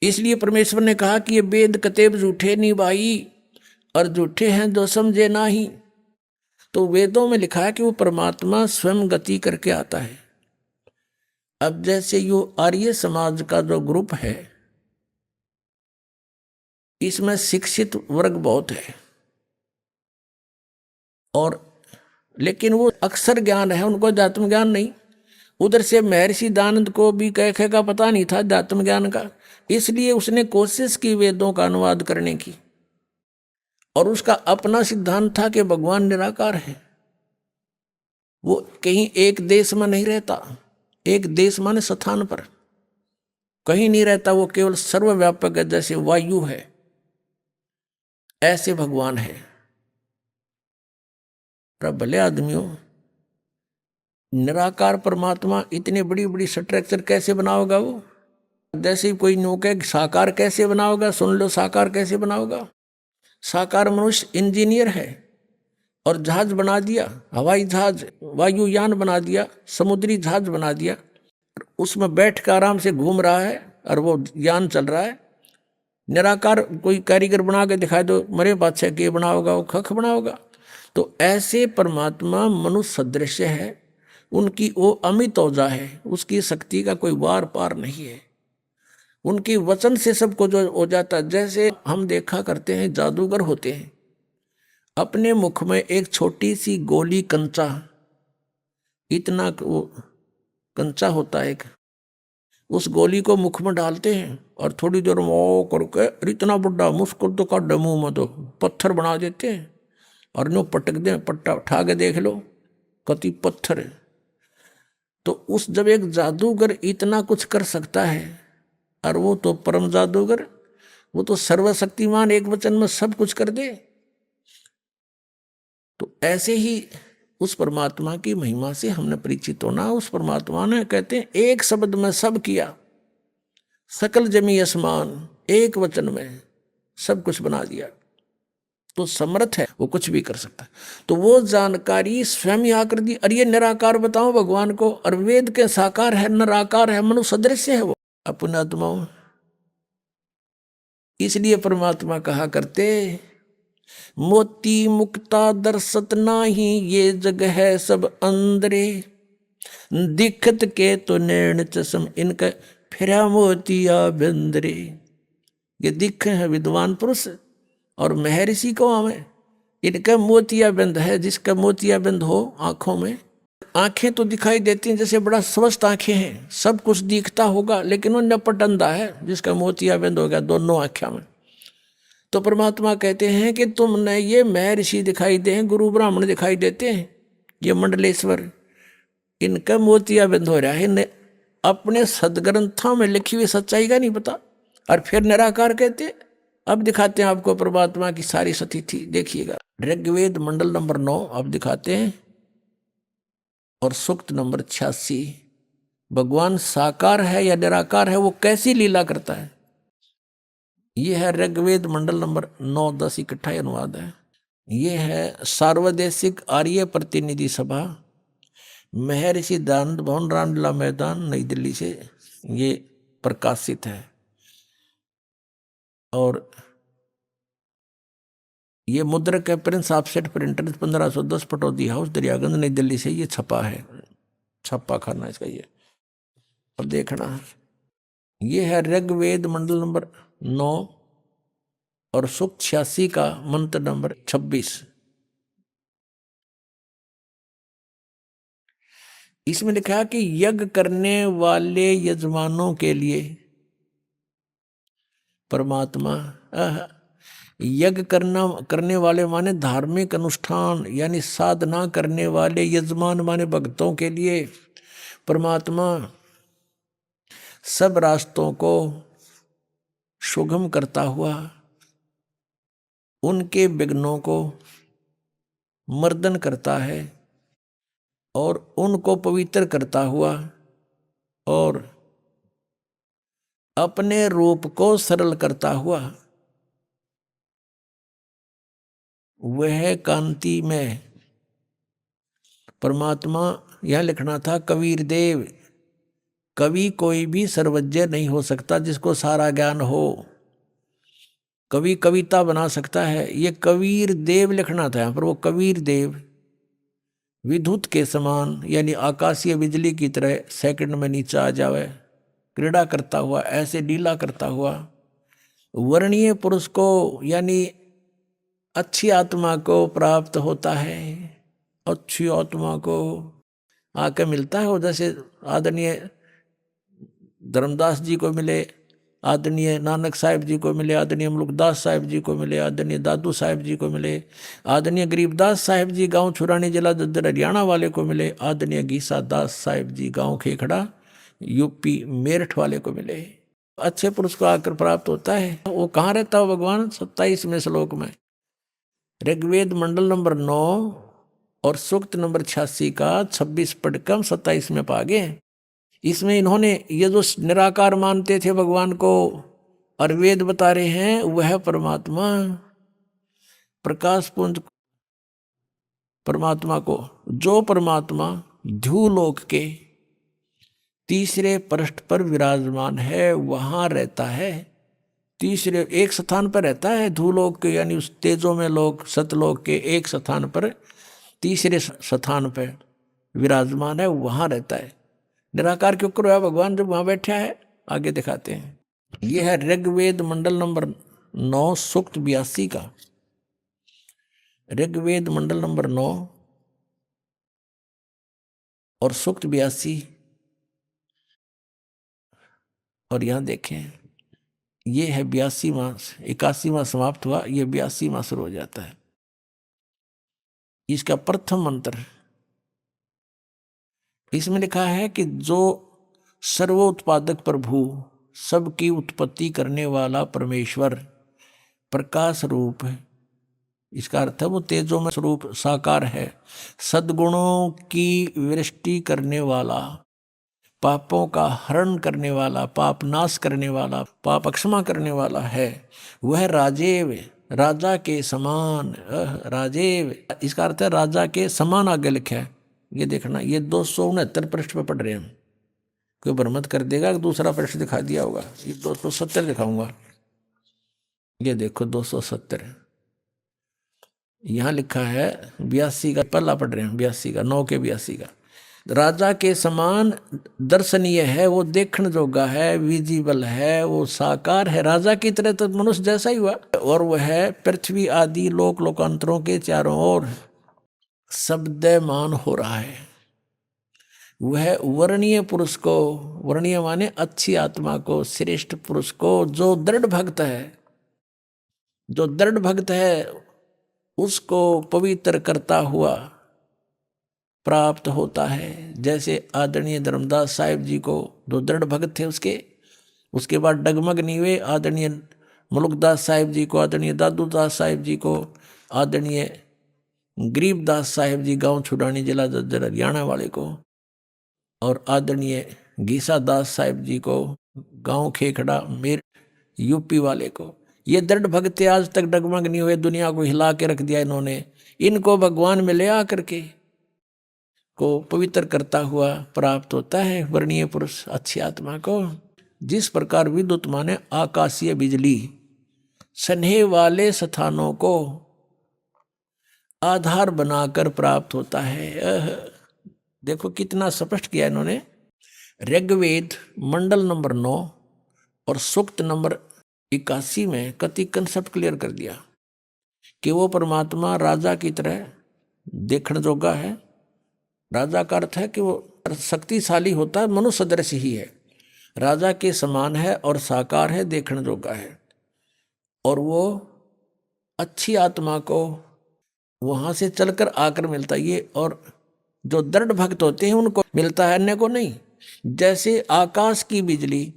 इसलिए परमेश्वर ने कहा कि ये वेद कतेब झूठे नहीं भाई, और झूठे हैं जो समझे ना ही। तो वेदों में लिखा है कि वो परमात्मा स्वयं गति करके आता है। अब जैसे यो आर्य समाज का जो ग्रुप है, इसमें शिक्षित वर्ग बहुत है, और लेकिन वो अक्षर ज्ञान है, उनको अध्यात्म ज्ञान नहीं। उधर से महर्षि दानंद को भी कह का पता नहीं था अध्यात्म ज्ञान का, इसलिए उसने कोशिश की वेदों का अनुवाद करने की, और उसका अपना सिद्धांत था कि भगवान निराकार है। वो कहीं एक देश में नहीं रहता, एक देश माने स्थान पर कहीं नहीं रहता, वो केवल सर्वव्यापक है, जैसे वायु है ऐसे भगवान है। भले आदमियों, निराकार परमात्मा इतने बड़ी बड़ी स्ट्रक्चर कैसे बनाओगा वो? जैसे कोई नौके साकार कैसे बनाओगा, सुन लो साकार कैसे बनाओगा। साकार मनुष्य इंजीनियर है और जहाज बना दिया, हवाई जहाज, वायुयान बना दिया, समुद्री जहाज बना दिया, उसमें बैठ कर आराम से घूम रहा है और वो यान चल रहा है। निराकार कोई कारीगर बना के दिखाए दो, मरे बादशाह के बनाओगा, वो खख बनाओगा। तो ऐसे परमात्मा मनुष्य सदृश है, उनकी वो अमित ओजा है, उसकी शक्ति का कोई वार पार नहीं है। उनकी वचन से सबको जो हो जाता है। जैसे हम देखा करते हैं जादूगर होते हैं, अपने मुख में एक छोटी सी गोली कंचा, इतना वो कंचा होता है, एक उस गोली को मुख में डालते हैं और थोड़ी देर में ओ करके इतना बड़ा मुस्कुल तो का मुंह में तो पत्थर बना देते हैं और नो पटक दे, पट्टा उठा के देख लो कति पत्थर है। तो उस जब एक जादूगर इतना कुछ कर सकता है, और वो तो परम जादूगर, वो तो सर्वशक्तिमान, एक वचन में सब कुछ कर दे। तो ऐसे ही उस परमात्मा की महिमा से हमने परिचित होना। उस परमात्मा ने कहते हैं एक शब्द में सब किया, सकल जमी आसमान, एक वचन में सब कुछ बना दिया। तो समर्थ है, वो कुछ भी कर सकता है। तो वो जानकारी स्वयं ही आकर दी। और ये निराकार बताओ भगवान को, और वेद के साकार है, निराकार है, मनुष्य सदृश है वो। अपने आत्माओं इसलिए परमात्मा कहा करते, मोती मुक्ता दर्शत नाही, ये जग है सब अंदरे, दिखत के तो नैन चश्म, इनका फिरा मोतिया बंदरे। ये दिख है विद्वान पुरुष और महर्षि को हमें, इनका मोतिया बंद है। जिसका मोतिया बंद हो आंखों में, आंखें तो दिखाई देती हैं जैसे बड़ा स्वस्थ आंखें हैं, सब कुछ दिखता होगा, लेकिन वो नपट अंधा है जिसका मोतिया बंद हो गया दोनों आंखों में। तो परमात्मा कहते हैं कि तुमने ये महर्षि दिखाई दे, गुरु ब्राह्मण दिखाई देते हैं, ये मंडलेश्वर, इनका मोतिया बंद हो रहा है, इन्हें अपने सदग्रंथों में लिखी हुई सच्चाई का नहीं पता। और फिर निराकार कहते। अब दिखाते हैं आपको परमात्मा की सारी स्थिति, देखिएगा ऋग्वेद मंडल नंबर 9 अब दिखाते हैं, और सूक्त नंबर 86। भगवान साकार है या निराकार है, वो कैसी लीला करता है। ये है ऋग्वेद मंडल नंबर 9, 10 इकट्ठा अनुवाद है। ये है सार्वदेशिक आर्य प्रतिनिधि सभा, महर्षि दयानंद भवन, रामलीला मैदान, नई दिल्ली से ये प्रकाशित है। और ये मुद्रक है Prince offset printer 1510 Pataudi house Daryaganj नई दिल्ली से ये छपा है, छप्पा खाना इसका ये। अब देखना ये है ऋग्वेद मंडल नंबर 9 और सूक्त 86 का मंत्र नंबर 26। इसमें लिखा है कि यज्ञ करने वाले यजमानों के लिए परमात्मा, यज्ञ करने वाले माने धार्मिक अनुष्ठान यानी साधना करने वाले, यजमान माने भक्तों के लिए परमात्मा सब रास्तों को सुगम करता हुआ, उनके विघ्नों को मर्दन करता है और उनको पवित्र करता हुआ और अपने रूप को सरल करता हुआ वह कांति में परमात्मा। यह लिखना था कबीर देव, कवि कोई भी सर्वज्ञ नहीं हो सकता जिसको सारा ज्ञान हो। कवि कविता बना सकता है, ये कबीर देव लिखना था यहाँ पर। वो कबीर देव विद्युत के समान यानी आकाशीय बिजली की तरह सेकंड में नीचे आ जावे, क्रीड़ा करता हुआ, ऐसे लीला करता हुआ वर्णीय पुरुष को यानी अच्छी आत्मा को प्राप्त होता है। अच्छी आत्मा को आके मिलता है वो, जैसे आदरणीय धर्मदास जी को मिले, आदरणीय नानक साहिब जी को मिले, आदरणीय मुल्कदास साहिब जी को मिले, आदरणीय दादू साहिब जी को मिले, आदरणीय गरीबदास साहिब जी गांव छुरानी जिला दद्दर हरियाणा वाले को मिले, आदरणीय गीसा दास साहिब जी गांव खेखड़ा यूपी मेरठ वाले को मिले। अच्छे पुरुष को आकर प्राप्त होता है। वो कहाँ रहता हो भगवान? 27वें श्लोक में ऋग्वेद मंडल नंबर 9 और सूक्त नंबर 86 का 26 पढ़कर 27 में पागे। इसमें इन्होंने ये जो निराकार मानते थे भगवान को और वेद बता रहे हैं, वह परमात्मा प्रकाश पुंज परमात्मा को, जो परमात्मा ध्युलोक के तीसरे पृष्ठ पर विराजमान है, वहां रहता है। तीसरे एक स्थान पर रहता है ध्युलोक के यानी उस तेजों में लोक सतलोक के एक स्थान पर, तीसरे स्थान पर विराजमान है, वहां रहता है। निराकार क्यों करो भगवान जब वहां बैठा है? आगे दिखाते हैं। यह है ऋग्वेद मंडल नंबर 9 सूक्त 82 का। ऋग्वेद मंडल नंबर 9 और सूक्त 82। और यहां देखें ये है 82वां, 81वां समाप्त हुआ, ये 82वां शुरू हो जाता है। इसका प्रथम मंत्र इसमें लिखा है कि जो सर्वोत्पादक प्रभु, सबकी उत्पत्ति करने वाला परमेश्वर प्रकाश रूप है। इसका अर्थ है वो तेजो में स्वरूप साकार है, सद्गुणों की वृष्टि करने वाला, पापों का हरण करने वाला, पाप नाश करने वाला, पाप क्षमा करने वाला है। वह राजेव, राजा के समान, राजेव इसका अर्थ है राजा के समान आगे लिखा है। ये देखना, ये 269 पृष्ठ पे पढ़ रहे हैं। कोई भ्रमत कर देगा कि दूसरा पृष्ठ दिखा दिया होगा। ये 270 दिखाऊंगा। ये देखो 270 यहाँ लिखा है 82 का, पहला पढ़ रहे हैं 82 का, 9 के 82 का। राजा के समान दर्शनीय है, वो देखने जोगा है, विजिबल है, वो साकार है, राजा की तरह तो मनुष्य जैसा ही हुआ। और वह है पृथ्वी आदि लोक लोकांतरों के चारों ओर शब्दमान हो रहा है। वह वर्णीय पुरुष को, वर्णीय माने अच्छी आत्मा को, श्रेष्ठ पुरुष को, जो दृढ़ भक्त है, जो दृढ़ भक्त है उसको पवित्र करता हुआ प्राप्त होता है। जैसे आदरणीय धर्मदास साहिब जी को, जो दृढ़ भक्त थे उसके बाद डगमग नहीं हुए, आदरणीय मुलुकदास साहिब जी को, आदरणीय दादूदास साहिब जी को, आदरणीय गरीबदास साहिब जी गांव छुड़ानी जिला जज्जर हरियाणा वाले को, और आदरणीय गीसा दास साहिब जी को गांव खेखड़ा मेर यूपी वाले को। ये दृढ़ भक्त आज तक डगमग नहीं हुए, दुनिया को हिला के रख दिया इन्होंने। इनको भगवान में ले आकर के को पवित्र करता हुआ प्राप्त होता है वर्णीय पुरुष अच्छी आत्मा को। जिस प्रकार विद्युत माने आकाशीय बिजली स्नेह वाले स्थानों को आधार बनाकर प्राप्त होता है। देखो कितना स्पष्ट किया इन्होंने। ऋग्वेद मंडल नंबर 9 और सूक्त नंबर 81 में कति कंसेप्ट क्लियर कर दिया कि वो परमात्मा राजा की तरह देखने जोगा है। राजा का अर्थ है कि वो शक्तिशाली होता है, मनुष्य सदृश ही है, राजा के समान है और साकार है, देखने जोगा है। और वो अच्छी आत्मा को वहां से चलकर आकर मिलता है ये, और जो दृढ़ भक्त होते हैं उनको मिलता है, अन्य को नहीं। जैसे आकाश की बिजली,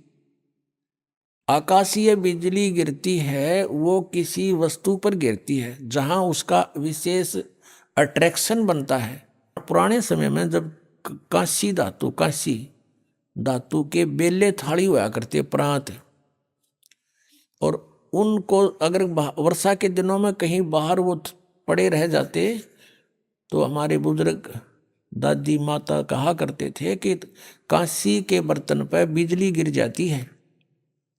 आकाशीय बिजली गिरती है, वो किसी वस्तु पर गिरती है जहां उसका विशेष अट्रैक्शन बनता है। पुराने समय में जब कांसी धातु के बेले थाली हुआ करते प्रांत, और उनको अगर वर्षा के दिनों में कहीं बाहर वो पड़े रह जाते तो हमारे बुजुर्ग दादी माता कहा करते थे कि कांसी के बर्तन पर बिजली गिर जाती है,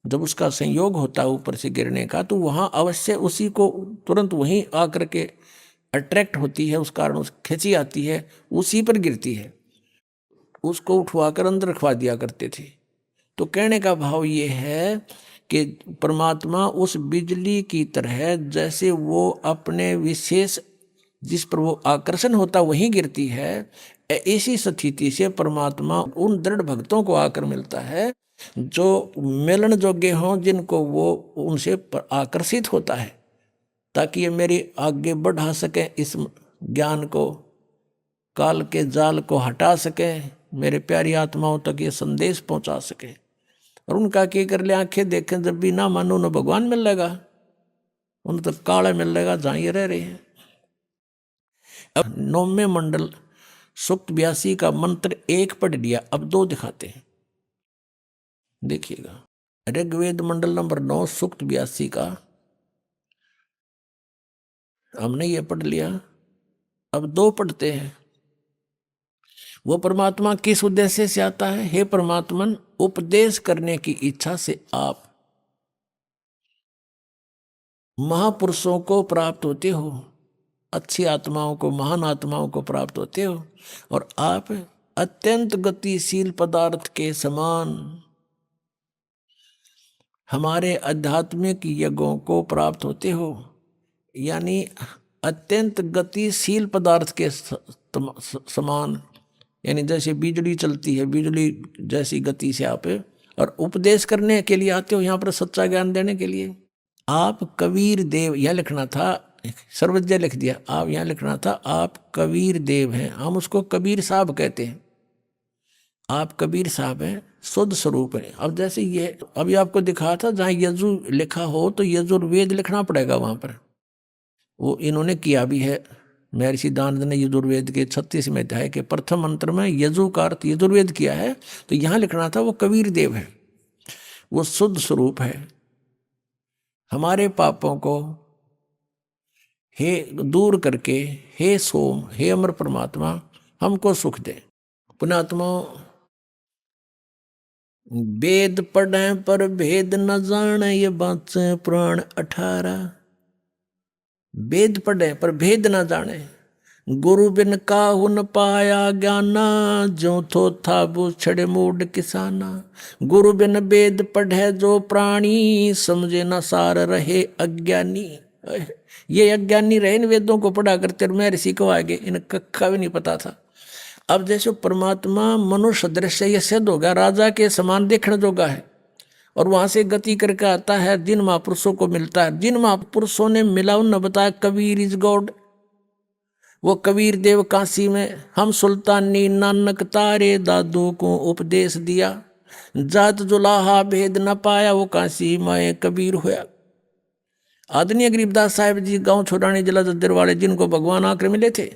जब उसका संयोग होता है ऊपर से गिरने का, तो वहां अवश्य उसी को तुरंत वहीं आकर के अट्रैक्ट होती है, उस कारण उस खिंची आती है, उसी पर गिरती है। उसको उठवाकर अंदर रखवा दिया करते थे। तो कहने का भाव ये है कि परमात्मा उस बिजली की तरह, जैसे वो अपने विशेष जिस पर वो आकर्षण होता वहीं गिरती है, ऐसी स्थिति से परमात्मा उन दृढ़ भक्तों को आकर मिलता है जो मिलन योग्य हों, जिनको वो उनसे आकर्षित होता है, ताकि ये मेरी आगे बढ़ा सके, इस ज्ञान को, काल के जाल को हटा सके, मेरे प्यारी आत्माओं तक ये संदेश पहुंचा सके। और उनका क्या कर ले, आंखें देखें जब भी ना मानो न भगवान मिल लेगा, उन तक काला मिल लेगा जहाँ ये रह रहे हैं। अब 9वें मंडल सूक्त 82 का मंत्र 1 पढ़ लिया, अब 2 दिखाते हैं, देखिएगा। ऋग्वेद मंडल नंबर 9 सूक्त 82 का हमने ये पढ़ लिया, अब 2 पढ़ते हैं। वो परमात्मा किस उद्देश्य से आता है? हे परमात्मन, उपदेश करने की इच्छा से आप महापुरुषों को प्राप्त होते हो, अच्छी आत्माओं को, महान आत्माओं को प्राप्त होते हो, और आप अत्यंत गतिशील पदार्थ के समान हमारे आध्यात्मिक यज्ञों को प्राप्त होते हो। यानी अत्यंत गतिशील पदार्थ के समान, यानी जैसे बिजली चलती है, बिजली जैसी गति से आप, और उपदेश करने के लिए आते हो, यहाँ पर सच्चा ज्ञान देने के लिए। आप कबीर देव, यह लिखना था, सर्वज्ञ लिख दिया, आप यहाँ लिखना था आप कबीर देव हैं। हम उसको कबीर साहब कहते हैं, आप कबीर साहब हैं, शुद्ध स्वरूप है। अब जैसे ये अभी आपको दिखा था, जहाँ यजु लिखा हो तो यजुर्वेद लिखना पड़ेगा वहाँ पर, वो इन्होंने किया भी है। महर्षि दानंद ने यजुर्वेद के 36वें अध्याय के प्रथम मंत्र में यजु का अर्थ यजुर्वेद किया है, तो यहाँ लिखना था वो कबीर देव है, वो शुद्ध स्वरूप है। हमारे पापों को हे दूर करके, हे सोम, हे अमर परमात्मा, हमको सुख दे। पुण्यात्मा, वेद पढ़े पर भेद न जाने, ये बाँचे पुराण 18। वेद पढ़े पर भेद न जाने, गुरु बिन काहू न पाया ज्ञाना, जो थो था वो छड़े मूड किसाना। गुरु बिन वेद पढ़े जो प्राणी, समझे न सार रहे अज्ञानी। ये अज्ञानी रहे इन वेदों को पढ़ा करते, मैं ऋषि को आगे इन कक्का भी नहीं पता था। अब जैसे परमात्मा मनुष्य दृश्य ये सिद्ध होगा, राजा के समान देखने जोगा है, और वहां से गति करके आता है, जिन महापुरुषों को मिलता है। जिन महापुरुषों ने मिला उन बताया कबीर इज गॉड। वो कबीर देव काशी में, हम सुल्तानी नानक तारे दादू को उपदेश दिया, जात जुलाहा भेद न पाया, वो काशी माए कबीर होया। आदरणीय गरीबदास साहिब जी गांव छोड़ानी जिला जद्दर वाले, जिनको भगवान आकर मिले थे,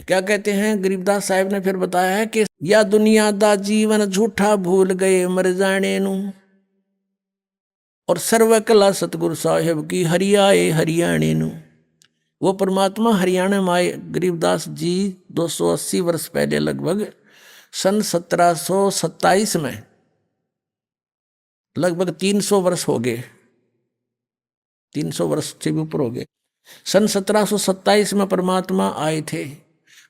क्या कहते हैं गरीबदास साहिब ने फिर बताया है कि या दुनिया दा जीवन झूठा भूल गए मर जाने नू, और सर्व कला सतगुरु साहिब की हरियाए हरियाणे नू। वो परमात्मा हरियाणा में आए गरीबदास जी 280 वर्ष पहले, लगभग सन 1727 में, लगभग 300 वर्ष हो गए, 300 वर्ष से भी ऊपर हो गए। सन 1727 में परमात्मा आए थे,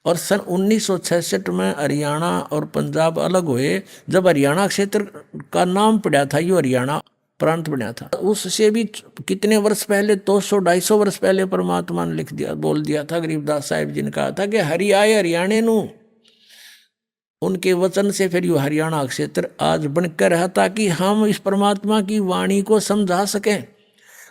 और सन 1966 में हरियाणा और पंजाब अलग हुए। जब हरियाणा क्षेत्र का नाम पड़ा था, यो हरियाणा प्रांत बना था, उससे भी कितने वर्ष पहले, 200-250 वर्ष पहले परमात्मा ने लिख दिया, बोल दिया था। गरीबदास साहिब जी ने कहा था कि हरि आए हरियाणे नू। उनके वचन से फिर यो हरियाणा क्षेत्र आज बनकर रहा, ताकि हम इस परमात्मा की वाणी को समझा सकें।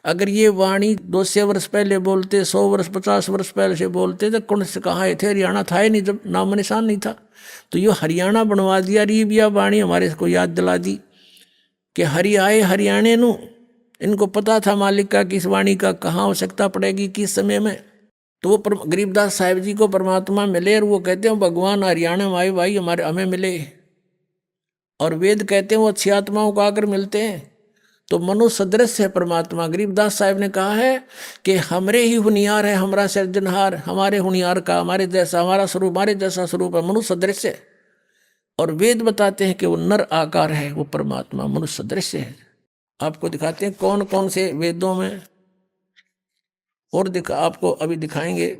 अगर ये वाणी 200 वर्ष पहले बोलते, 100 वर्ष 50 वर्ष पहले से बोलते, तो कौन से कहाँ थे, हरियाणा था ही नहीं, जब नाम निशान नहीं था। तो ये हरियाणा बनवा दिया, रीबिया वाणी हमारे को याद दिला दी कि हरि आए हरियाणे नू। इनको पता था मालिक का कि इस वाणी का कहाँ आवश्यकता पड़ेगी, किस समय में। तो वो गरीबदास साहिब जी को परमात्मा मिले, और वो कहते हैं भगवान हरियाणा में आए भाई, हमारे हमें मिले। और वेद कहते हैं वो अच्छी आत्माओं को आकर मिलते हैं। तो मनुष्य सदृश है परमात्मा। गरीबदास साहिब ने कहा है कि हमरे ही हुनियार है, हमारा सृजनहार, हमारे हुनियार का, हमारे जैसा हमारा स्वरूप, हमारे जैसा स्वरूप है, मनुष्य सदृश है। और वेद बताते हैं कि वो नर आकार है, वो परमात्मा मनुष्य सदृश है। आपको दिखाते हैं कौन कौन से वेदों में, और आपको अभी दिखाएंगे।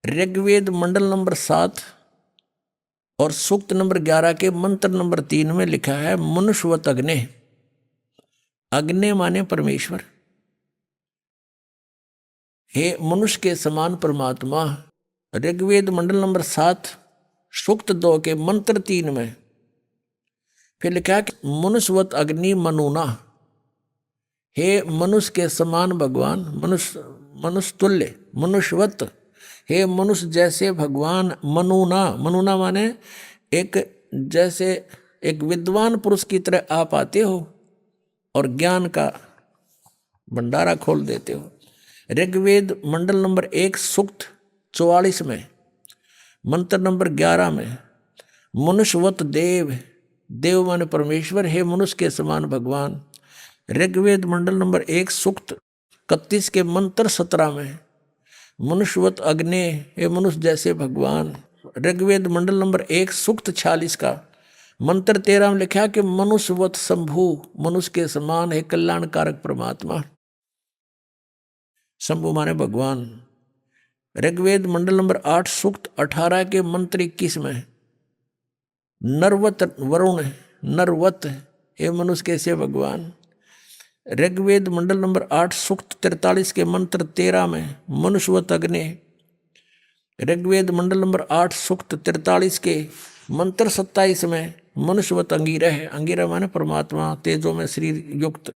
ऋग्वेद मंडल नंबर 7 और सूक्त नंबर 11 के मंत्र नंबर 3 में लिखा है मनुष्यवत अग्ने। अग्नि माने परमेश्वर, हे मनुष्य के समान परमात्मा। ऋग्वेद मंडल नंबर 7 सूक्त 2 के मंत्र 3 में फिर लिखा है कि मनुष्यवत अग्नि मनुना, हे मनुष्य के समान भगवान, मनुष्य तुल्य, मनुष्यवत, हे मनुष्य जैसे भगवान। मनुना, मनुना माने एक, जैसे एक विद्वान पुरुष की तरह आप आते हो और ज्ञान का भंडारा खोल देते हो। ऋग्वेद मंडल नंबर 1 सूक्त 44 में मंत्र नंबर 11 में मनुष्यवत देव, देव माने परमेश्वर, हे मनुष्य के समान भगवान। ऋग्वेद मंडल नंबर 1 सूक्त 31 के मंत्र 17 में मनुष्यवत अग्नि, हे मनुष्य जैसे भगवान। ऋग्वेद मंडल नंबर 1 सूक्त 46 का मंत्र 13 में लिखा कि मनुष्यवत शंभु, मनुष्य के समान है कल्याणकारक परमात्मा। शंभु माने भगवान। ऋग्वेद मंडल नंबर 8 सूक्त 18 के मंत्र 21 में नरवत वरुण, नरवत, हे मनुष्य कैसे भगवान। ऋग्वेद मंडल नंबर 8 सूक्त 43 के मंत्र 13 में मनुष्यवत अग्नि। ऋग्वेद मंडल नंबर 8 सूक्त 43 के मंत्र 27 में मनुष्यवत अंगीरा है। अंगीरा माने परमात्मा, तेजो में शरीर युक्त।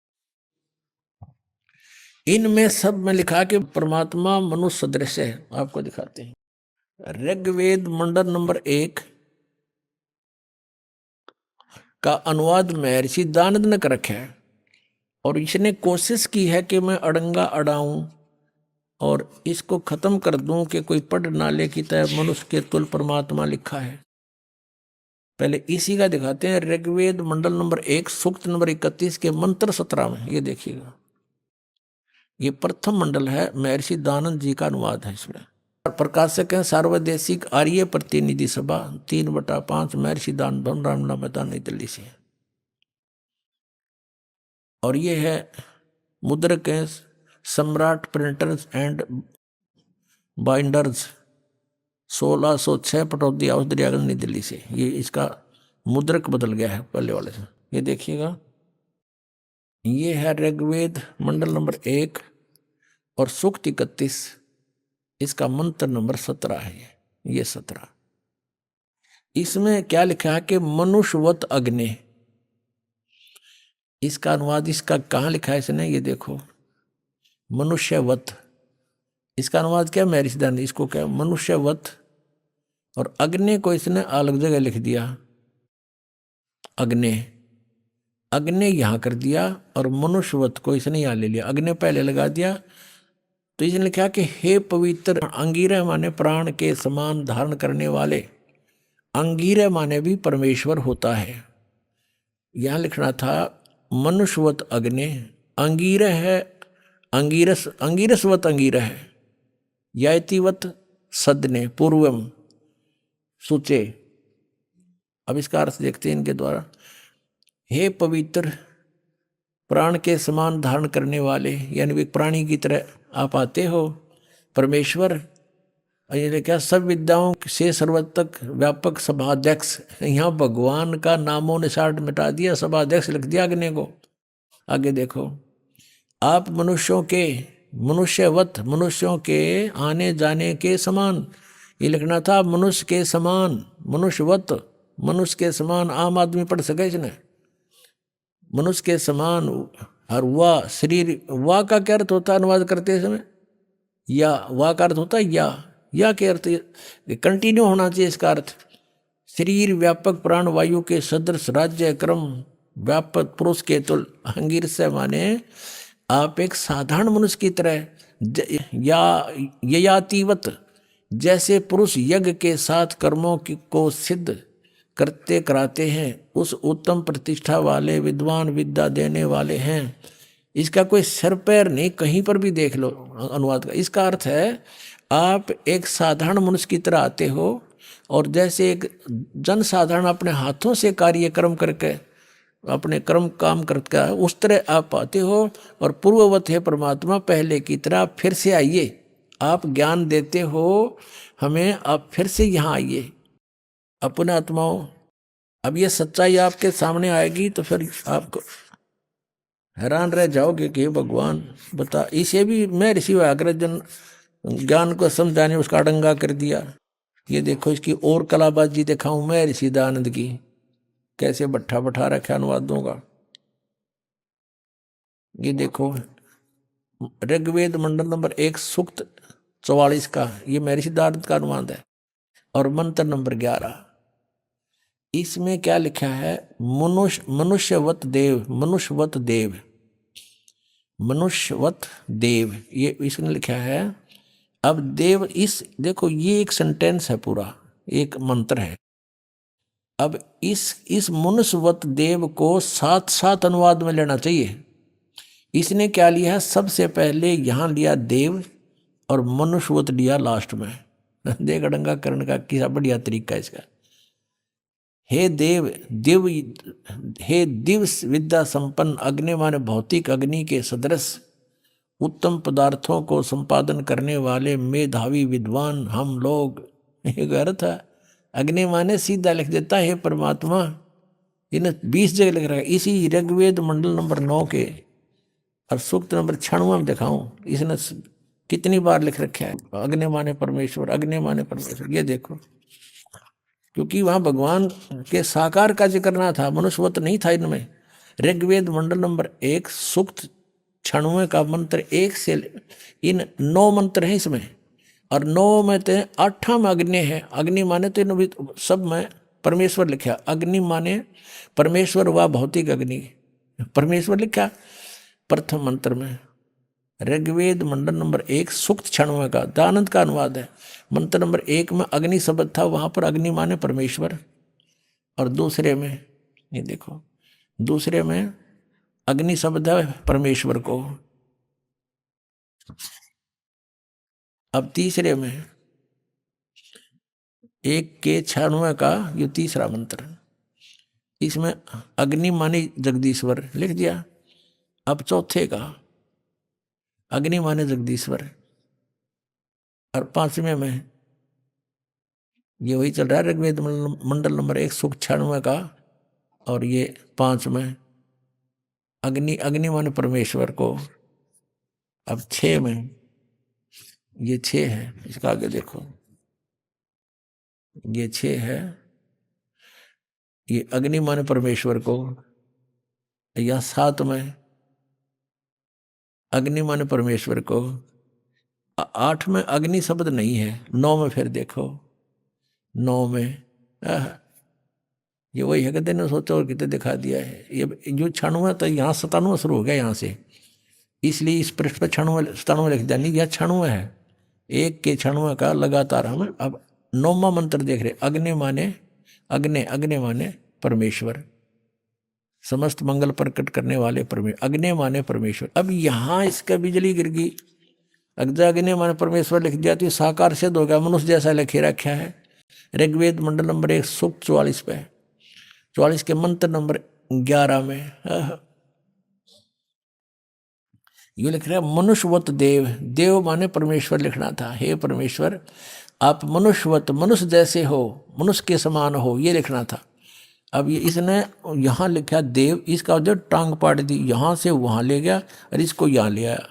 इनमें सब में लिखा कि परमात्मा मनुष्य सदृश है। आपको दिखाते हैं। ऋग्वेद मंडल नंबर 1 का अनुवाद महर्षि दानद ने कर रखा है, और इसने कोशिश की है कि मैं अड़ंगा अड़ाऊं और इसको खत्म कर दूं कि कोई पढ़ ना ले कि तय मनुष्य के तुल परमात्मा लिखा है। पहले इसी का दिखाते हैं। ऋग्वेद मंडल नंबर 1 सूक्त नंबर 31 के मंत्र 17 में ये देखिएगा, ये प्रथम मंडल है, महर्षि दानंद जी का अनुवाद है। इसमें प्रकाशक है सार्वदेशिक आर्य प्रतिनिधि सभा 3/5 महर्षि दानंद रामनाथ मैदान नई दिल्ली से। और ये है मुद्रक हैं सम्राट printers and binders 1606 Pataudi house Daryaganj नई दिल्ली से। ये इसका मुद्रक बदल गया है पहले वाले से। ये देखिएगा, ये है ऋग्वेद मंडल नंबर 1 और सूक्त 31, इसका मंत्र नंबर 17 है। ये 17, इसमें क्या लिखा है कि मनुष्यवत अग्नि, इसका अनुवाद इसका कहाँ लिखा है इसने, ये देखो मनुष्यवत, इसका अनुवाद क्या मेरी सिद्धांत, इसको क्या मनुष्यवत, और अग्नि को इसने अलग जगह लिख दिया, अग्नि, अग्नि यहां कर दिया और मनुष्यवत को इसने यहां ले लिया, अग्नि पहले लगा दिया। तो इसने लिखा कि हे पवित्र अंगिरह माने प्राण के समान धारण करने वाले, अंगिरह माने भी परमेश्वर होता है। यहां लिखना था मनुष्यवत अग्नि, अंगिरह है अंगिरस, अंगिरसवत अंगिरह है, यातिवत सदने पूर्वम सूचे। अब इसका अर्थ देखते हैं इनके द्वारा। हे पवित्र प्राण के समान धारण करने वाले, यानी भी प्राणी की तरह आप आते हो परमेश्वर। ये क्या सब विद्याओं से सर्वतक व्यापक सभाध्यक्ष, यहाँ भगवान का नामों निशान मिटा दिया, सभाध्यक्ष लिख दिया अग्नि को। आगे देखो, आप मनुष्यों के मनुष्यवत, मनुष्यों के आने जाने के समान, ये लिखना था मनुष्य के समान, मनुष्यवत, मनुष्य के समान, आम आदमी पढ़ सके इसने, मनुष्य के समान। और वाह शरीर, वाह का क्या अर्थ होता है अनुवाद करते समय, या वाह का अर्थ होता है या के अर्थ कंटिन्यू होना चाहिए इसका अर्थ। शरीर व्यापक प्राण वायु के सदृश राज्य क्रम व्यापक पुरुष के तुल, अंगिर से माने आप एक साधारण मनुष्य की तरह, या ययातिवत, जैसे पुरुष यज्ञ के साथ कर्मों को सिद्ध करते कराते हैं, उस उत्तम प्रतिष्ठा वाले विद्वान विद्या देने वाले हैं। इसका कोई सिर पैर नहीं, कहीं पर भी देख लो अनुवाद का। इसका अर्थ है आप एक साधारण मनुष्य की तरह आते हो, और जैसे एक जन साधारण अपने हाथों से कार्यक्रम करके अपने कर्म काम करके उस तरह आप आते हो, और पूर्ववत है परमात्मा पहले की तरह फिर से आइए, आप ज्ञान देते हो हमें, आप फिर से यहाँ आइए अपने आत्माओं। अब ये सच्चाई आपके सामने आएगी तो फिर आपको हैरान रह जाओगे कि भगवान बता, इसे भी मैं ऋषि व्याघ्र जन ज्ञान को समझाने उसका अडंगा कर दिया। ये देखो इसकी और कलाबाजी दिखाऊं मैं ऋषि दयानंद की, कैसे बट्ठा बैठा रखा अनुवादों का। ये देखो ऋग्वेद मंडल नंबर 1 सूक्त 44 का, ये महर्षि दयानंद का अनुवाद है, और मंत्र नंबर 11, इसमें क्या लिखा है, मनुष्यवत देव, मनुष्यवत देव, मनुष्यवत देव, ये इसने लिखा है। अब देव, इस देखो ये एक सेंटेंस है, पूरा एक मंत्र है। अब इस मनुष्यवत देव को साथ साथ अनुवाद में लेना चाहिए। इसने क्या लिया है, सबसे पहले यहाँ लिया देव और मनुष्यवत लिया लास्ट में। देख अडंगा करण का किसा बढ़िया तरीका इसका। हे देव, दिव, हे दिव विद्या संपन्न अग्नि माने भौतिक अग्नि के सदृश उत्तम पदार्थों को संपादन करने वाले मेधावी विद्वान हम लोग। एक अर्थ है, अग्नि माने सीधा लिख देता है परमात्मा, इन्हें 20 जगह लिख रहा है। इसी ऋग्वेद मंडल नंबर 9 के और सूक्त नंबर 96 में दिखाऊं इसने कितनी बार लिख रखा है, अग्नि माने परमेश्वर, अग्नि माने परमेश्वर। ये देखो, क्योंकि वहां भगवान के साकार का जिक्र ना था, मनुष्यवत नहीं था इनमें। ऋग्वेद मंडल नंबर 1 सूक्त 96 का मंत्र 1 से इन 9 मंत्र हैं इसमें, और 9 में तो 8 में अग्नि है। अग्नि माने तो इन सब में परमेश्वर लिखा, अग्नि माने परमेश्वर व भौतिक अग्नि, परमेश्वर लिखा प्रथम मंत्र में। ऋग्वेद मंडल नंबर 1 सूक्त 96 का दयानंद का अनुवाद है। मंत्र नंबर 1 में अग्नि शब्द था, वहां पर अग्नि माने परमेश्वर, और दूसरे में ये देखो, दूसरे में अग्नि शब्द है परमेश्वर को। अब तीसरे में 1 के 96 का ये तीसरा मंत्र, इसमें अग्नि माने जगदीश्वर लिख दिया, अब चौथे का अग्नि माने जगदीश्वर, और पांचवें में ये वही चल रहा है ऋग्वेद मंडल नंबर 196 का, और ये 5 में अग्नि, अग्नि माने परमेश्वर को। अब 6 में, ये 6 है, इसका आगे देखो, ये 6 है, ये अग्नि माने परमेश्वर को। या 7 में अग्नि माने परमेश्वर को। 8 में अग्नि शब्द नहीं है। 9 में फिर देखो, 9 में ये वही है, कहते ने सोचा और कितने दिखा दिया है। ये जो 96 तो यहाँ 97 शुरू हो गया यहाँ से, इसलिए इस पृष्ठ पर 96 97 लिख दिया, नहीं यह 96 है, 1 के 96 का लगातार हम अब 9वां मंत्र देख रहे। अग्नि माने अग्नि, अग्नि माने परमेश्वर, समस्त मंगल प्रकट करने वाले परमेश्वर, अग्नि माने परमेश्वर। अब यहाँ इसका बिजली गिर गई, अग्नि माने परमेश्वर लिख दिया तो साकार सिद्ध हो गया, मनुष्य जैसा लिखे रखा है ऋग्वेद मंडल नंबर 1 सूक्त 44 पे, 44 के मंत्र नंबर 11 में ये लिख रहा है मनुष्यवत देव, देव माने परमेश्वर लिखना था। हे परमेश्वर आप मनुष्यवत, मनुष्य जैसे हो, मनुष्य के समान हो, ये लिखना था। अब ये इसने यहाँ लिखा देव, इसका जो टांग पाट दी, यहाँ से वहाँ ले गया और इसको यहाँ ले आया।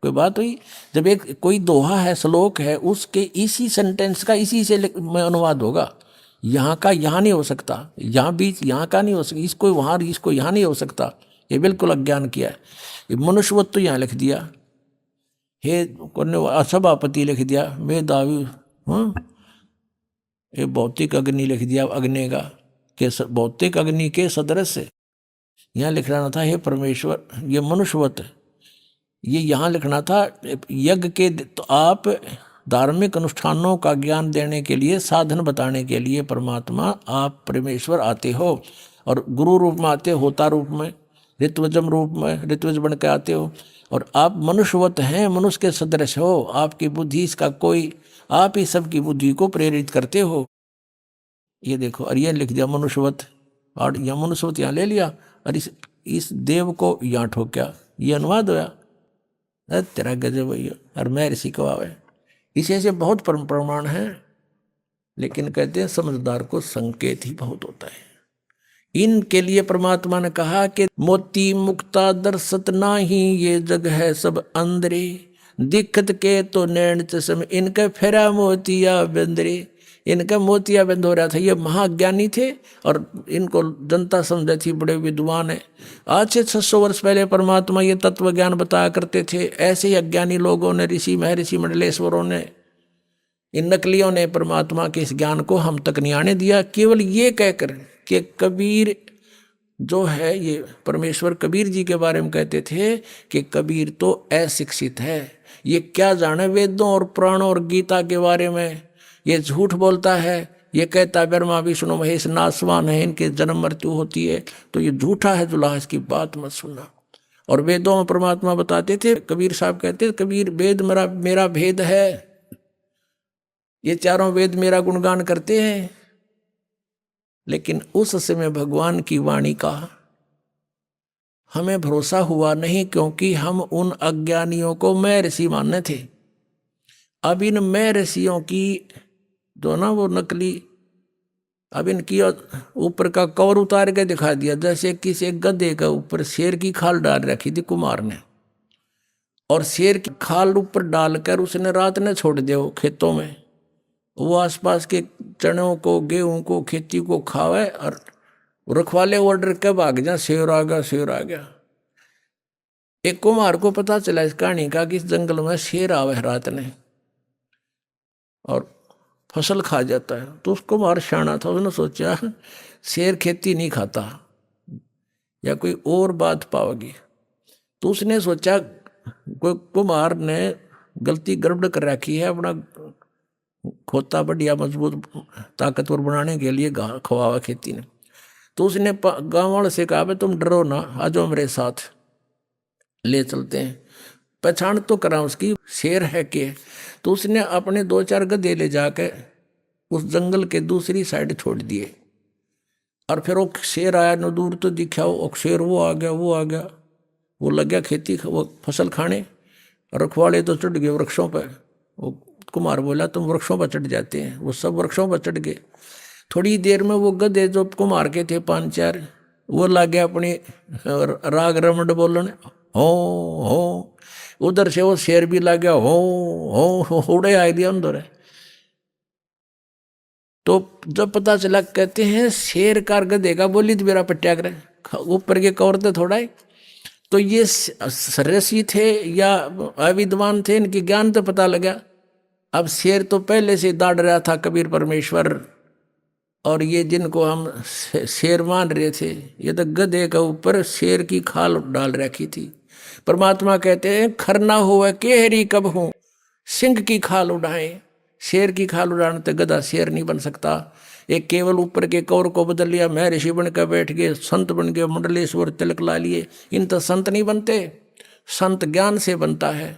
कोई बात हुई? जब एक कोई दोहा है, श्लोक है, उसके इसी सेंटेंस का इसी से में अनुवाद होगा। यहाँ का यहाँ नहीं हो सकता, यहाँ बीच यहाँ का नहीं हो सकता, इसको वहाँ इसको यहाँ नहीं हो सकता। ये बिल्कुल अज्ञान किया है। ये मनुष्यवत तो यहाँ लिख दिया, हे सभापति लिख दिया, मेधावी, ये भौतिक अग्नि लिख दिया, अग्नि का के भौतिक अग्नि के सदृश यहाँ लिखना था। हे परमेश्वर ये मनुष्यवत, ये यहाँ लिखना था यज्ञ के। तो आप धार्मिक अनुष्ठानों का ज्ञान देने के लिए, साधन बताने के लिए परमात्मा आप परमेश्वर आते हो, और गुरु रूप में आते हो, होता रूप में, ऋत्वजम रूप में, ऋत्वज बन के आते हो, और आप मनुष्यवत हैं, मनुष्य के सदृश हो। आपकी बुद्धि इसका कोई, आप ही सबकी बुद्धि को प्रेरित करते हो। ये देखो, और ये लिख दिया मनुष्यवत, और यह मनुष्यवत यहाँ ले लिया, और इस देव को यहाँ ठोक्या, ये अनुवाद होया। तेरा गजब भैया, और मैं ऋषि को आवे। इसे ऐसे बहुत प्रमाण हैं, लेकिन कहते हैं समझदार को संकेत ही बहुत होता है। इनके लिए परमात्मा ने कहा कि मोती मुक्ता दर्शत नाही, ये जग है सब अंदरे, दिक्कत के तो नैन चश्म, इनके फेरा मोतिया बंदरे। इनका मोतिया बंद हो रहा था। ये महाज्ञानी थे और इनको जनता समझे थी बड़े विद्वान है। आज से 600 वर्ष पहले परमात्मा ये तत्व ज्ञान बताया करते थे। ऐसे ही अज्ञानी लोगों ने, ऋषि महर्षि मंडलेश्वरों ने, इन नकलियों ने परमात्मा के इस ज्ञान को हम तक नहीं आने दिया, केवल ये कहकर कि कबीर जो है, ये परमेश्वर कबीर जी के बारे में कहते थे कि कबीर तो अशिक्षित है, ये क्या जाने वेदों और पुराणों और गीता के बारे में, ये झूठ बोलता है, ये कहता है ब्रह्मा विष्णु महेश नासवान है, इनके जन्म मृत्यु होती है, तो ये झूठा है जुलाहा, इसकी बात मत सुनना। और वेदों में परमात्मा बताते थे, कबीर साहब कहते थे कबीर वेद मेरा भेद है, ये चारों वेद मेरा गुणगान करते हैं। लेकिन उस समय भगवान की वाणी का हमें भरोसा हुआ नहीं, क्योंकि हम उन अज्ञानियों को मैं ऋषि मानने थे। अब इन मैं ऋषियों की जो ना वो नकली, अब इनकी ऊपर का कवर उतार के दिखा दिया, जैसे किसी गधे का ऊपर शेर की खाल डाल रखी थी कुमार ने, और शेर की खाल ऊपर डालकर उसने रात ने छोड़ दिया खेतों में, वो आसपास के चनों को, गेहूं को, खेती को खावे, और रखवाले ऑर्डर के भाग जा, शेर आ गया, शेर आ गया। एक कुमार को पता चला इस कहानी का कि इस जंगल में शेर आवे रात ने और फसल खा जाता है। तो उसको कुमार शाना था, उसने सोचा शेर खेती नहीं खाता या कोई और बात पाओगी। तो उसने सोचा कोई कुमार ने गलती गड़बड़ कर रखी है, अपना खोता बढ़िया मजबूत ताकतवर बनाने के लिए खवावा खेती ने। तो उसने गाँव वाले से कहा, तुम डरो ना, आ जाओ मेरे साथ, ले चलते हैं, पहचान तो करा उसकी शेर है के। तो उसने अपने 2-4 गधे ले जाके उस जंगल के दूसरी साइड छोड़ दिए, और फिर वो शेर आया न, दूर तो दिखा वो शेर, वो आ गया, वो आ गया, वो लग गया खेती वो फसल खाने, रखवाले तो चढ़ गए वृक्षों पर। वो कुम्हार बोला तुम वृक्षों पर चढ़ जाते हैं, वो सब वृक्षों पर चढ़ गए। थोड़ी देर में वो गधे जो कुम्हार के थे 5-4, वो लग गया अपनी राग रमण बोलने, हो। उधर से वो शेर भी लग गया, हो उड़े आ दिया अंदर। तो जब पता चला, कहते हैं शेर कार गधे का बोली तो मेरा पट्या करे, ऊपर के कवर थे थोड़ा ही। तो ये ऋषि थे या अविद्वान थे, इनकी ज्ञान तो पता लगा। अब शेर तो पहले से दाड़ रहा था कबीर परमेश्वर, और ये जिनको हम शेर मान रहे थे, ये तो गधे के ऊपर शेर की खाल डाल रखी थी। परमात्मा कहते हैं खरना हुआ केहरी कब हो, सिंह की खाल उड़ाए। शेर की खाल उड़ाने तो गधा शेर नहीं बन सकता। एक केवल ऊपर के कौर को बदल लिया, मैं ऋषि बन कर बैठ गए, संत बन गए, मंडलेश्वर तिलक ला लिए। इन तो संत नहीं बनते, संत ज्ञान से बनता है।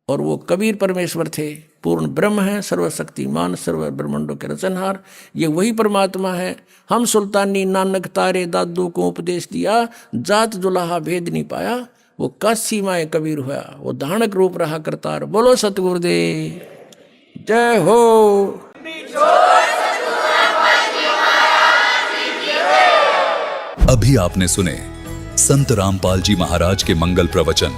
और वो कबीर परमेश्वर थे, पूर्ण ब्रह्म है, सर्वशक्तिमान, सर्व ब्रह्मांडों के रचनहार। ये वही परमात्मा है। हम सुल्तानी नानक तारे दादू को उपदेश दिया, जात जुलाहा भेद नहीं पाया। वो काशी माए कबीर हुआ, वो धानक रूप रहा करतार। बोलो सतगुरुदेव जय हो। अभी आपने सुने संत रामपाल जी महाराज के मंगल प्रवचन।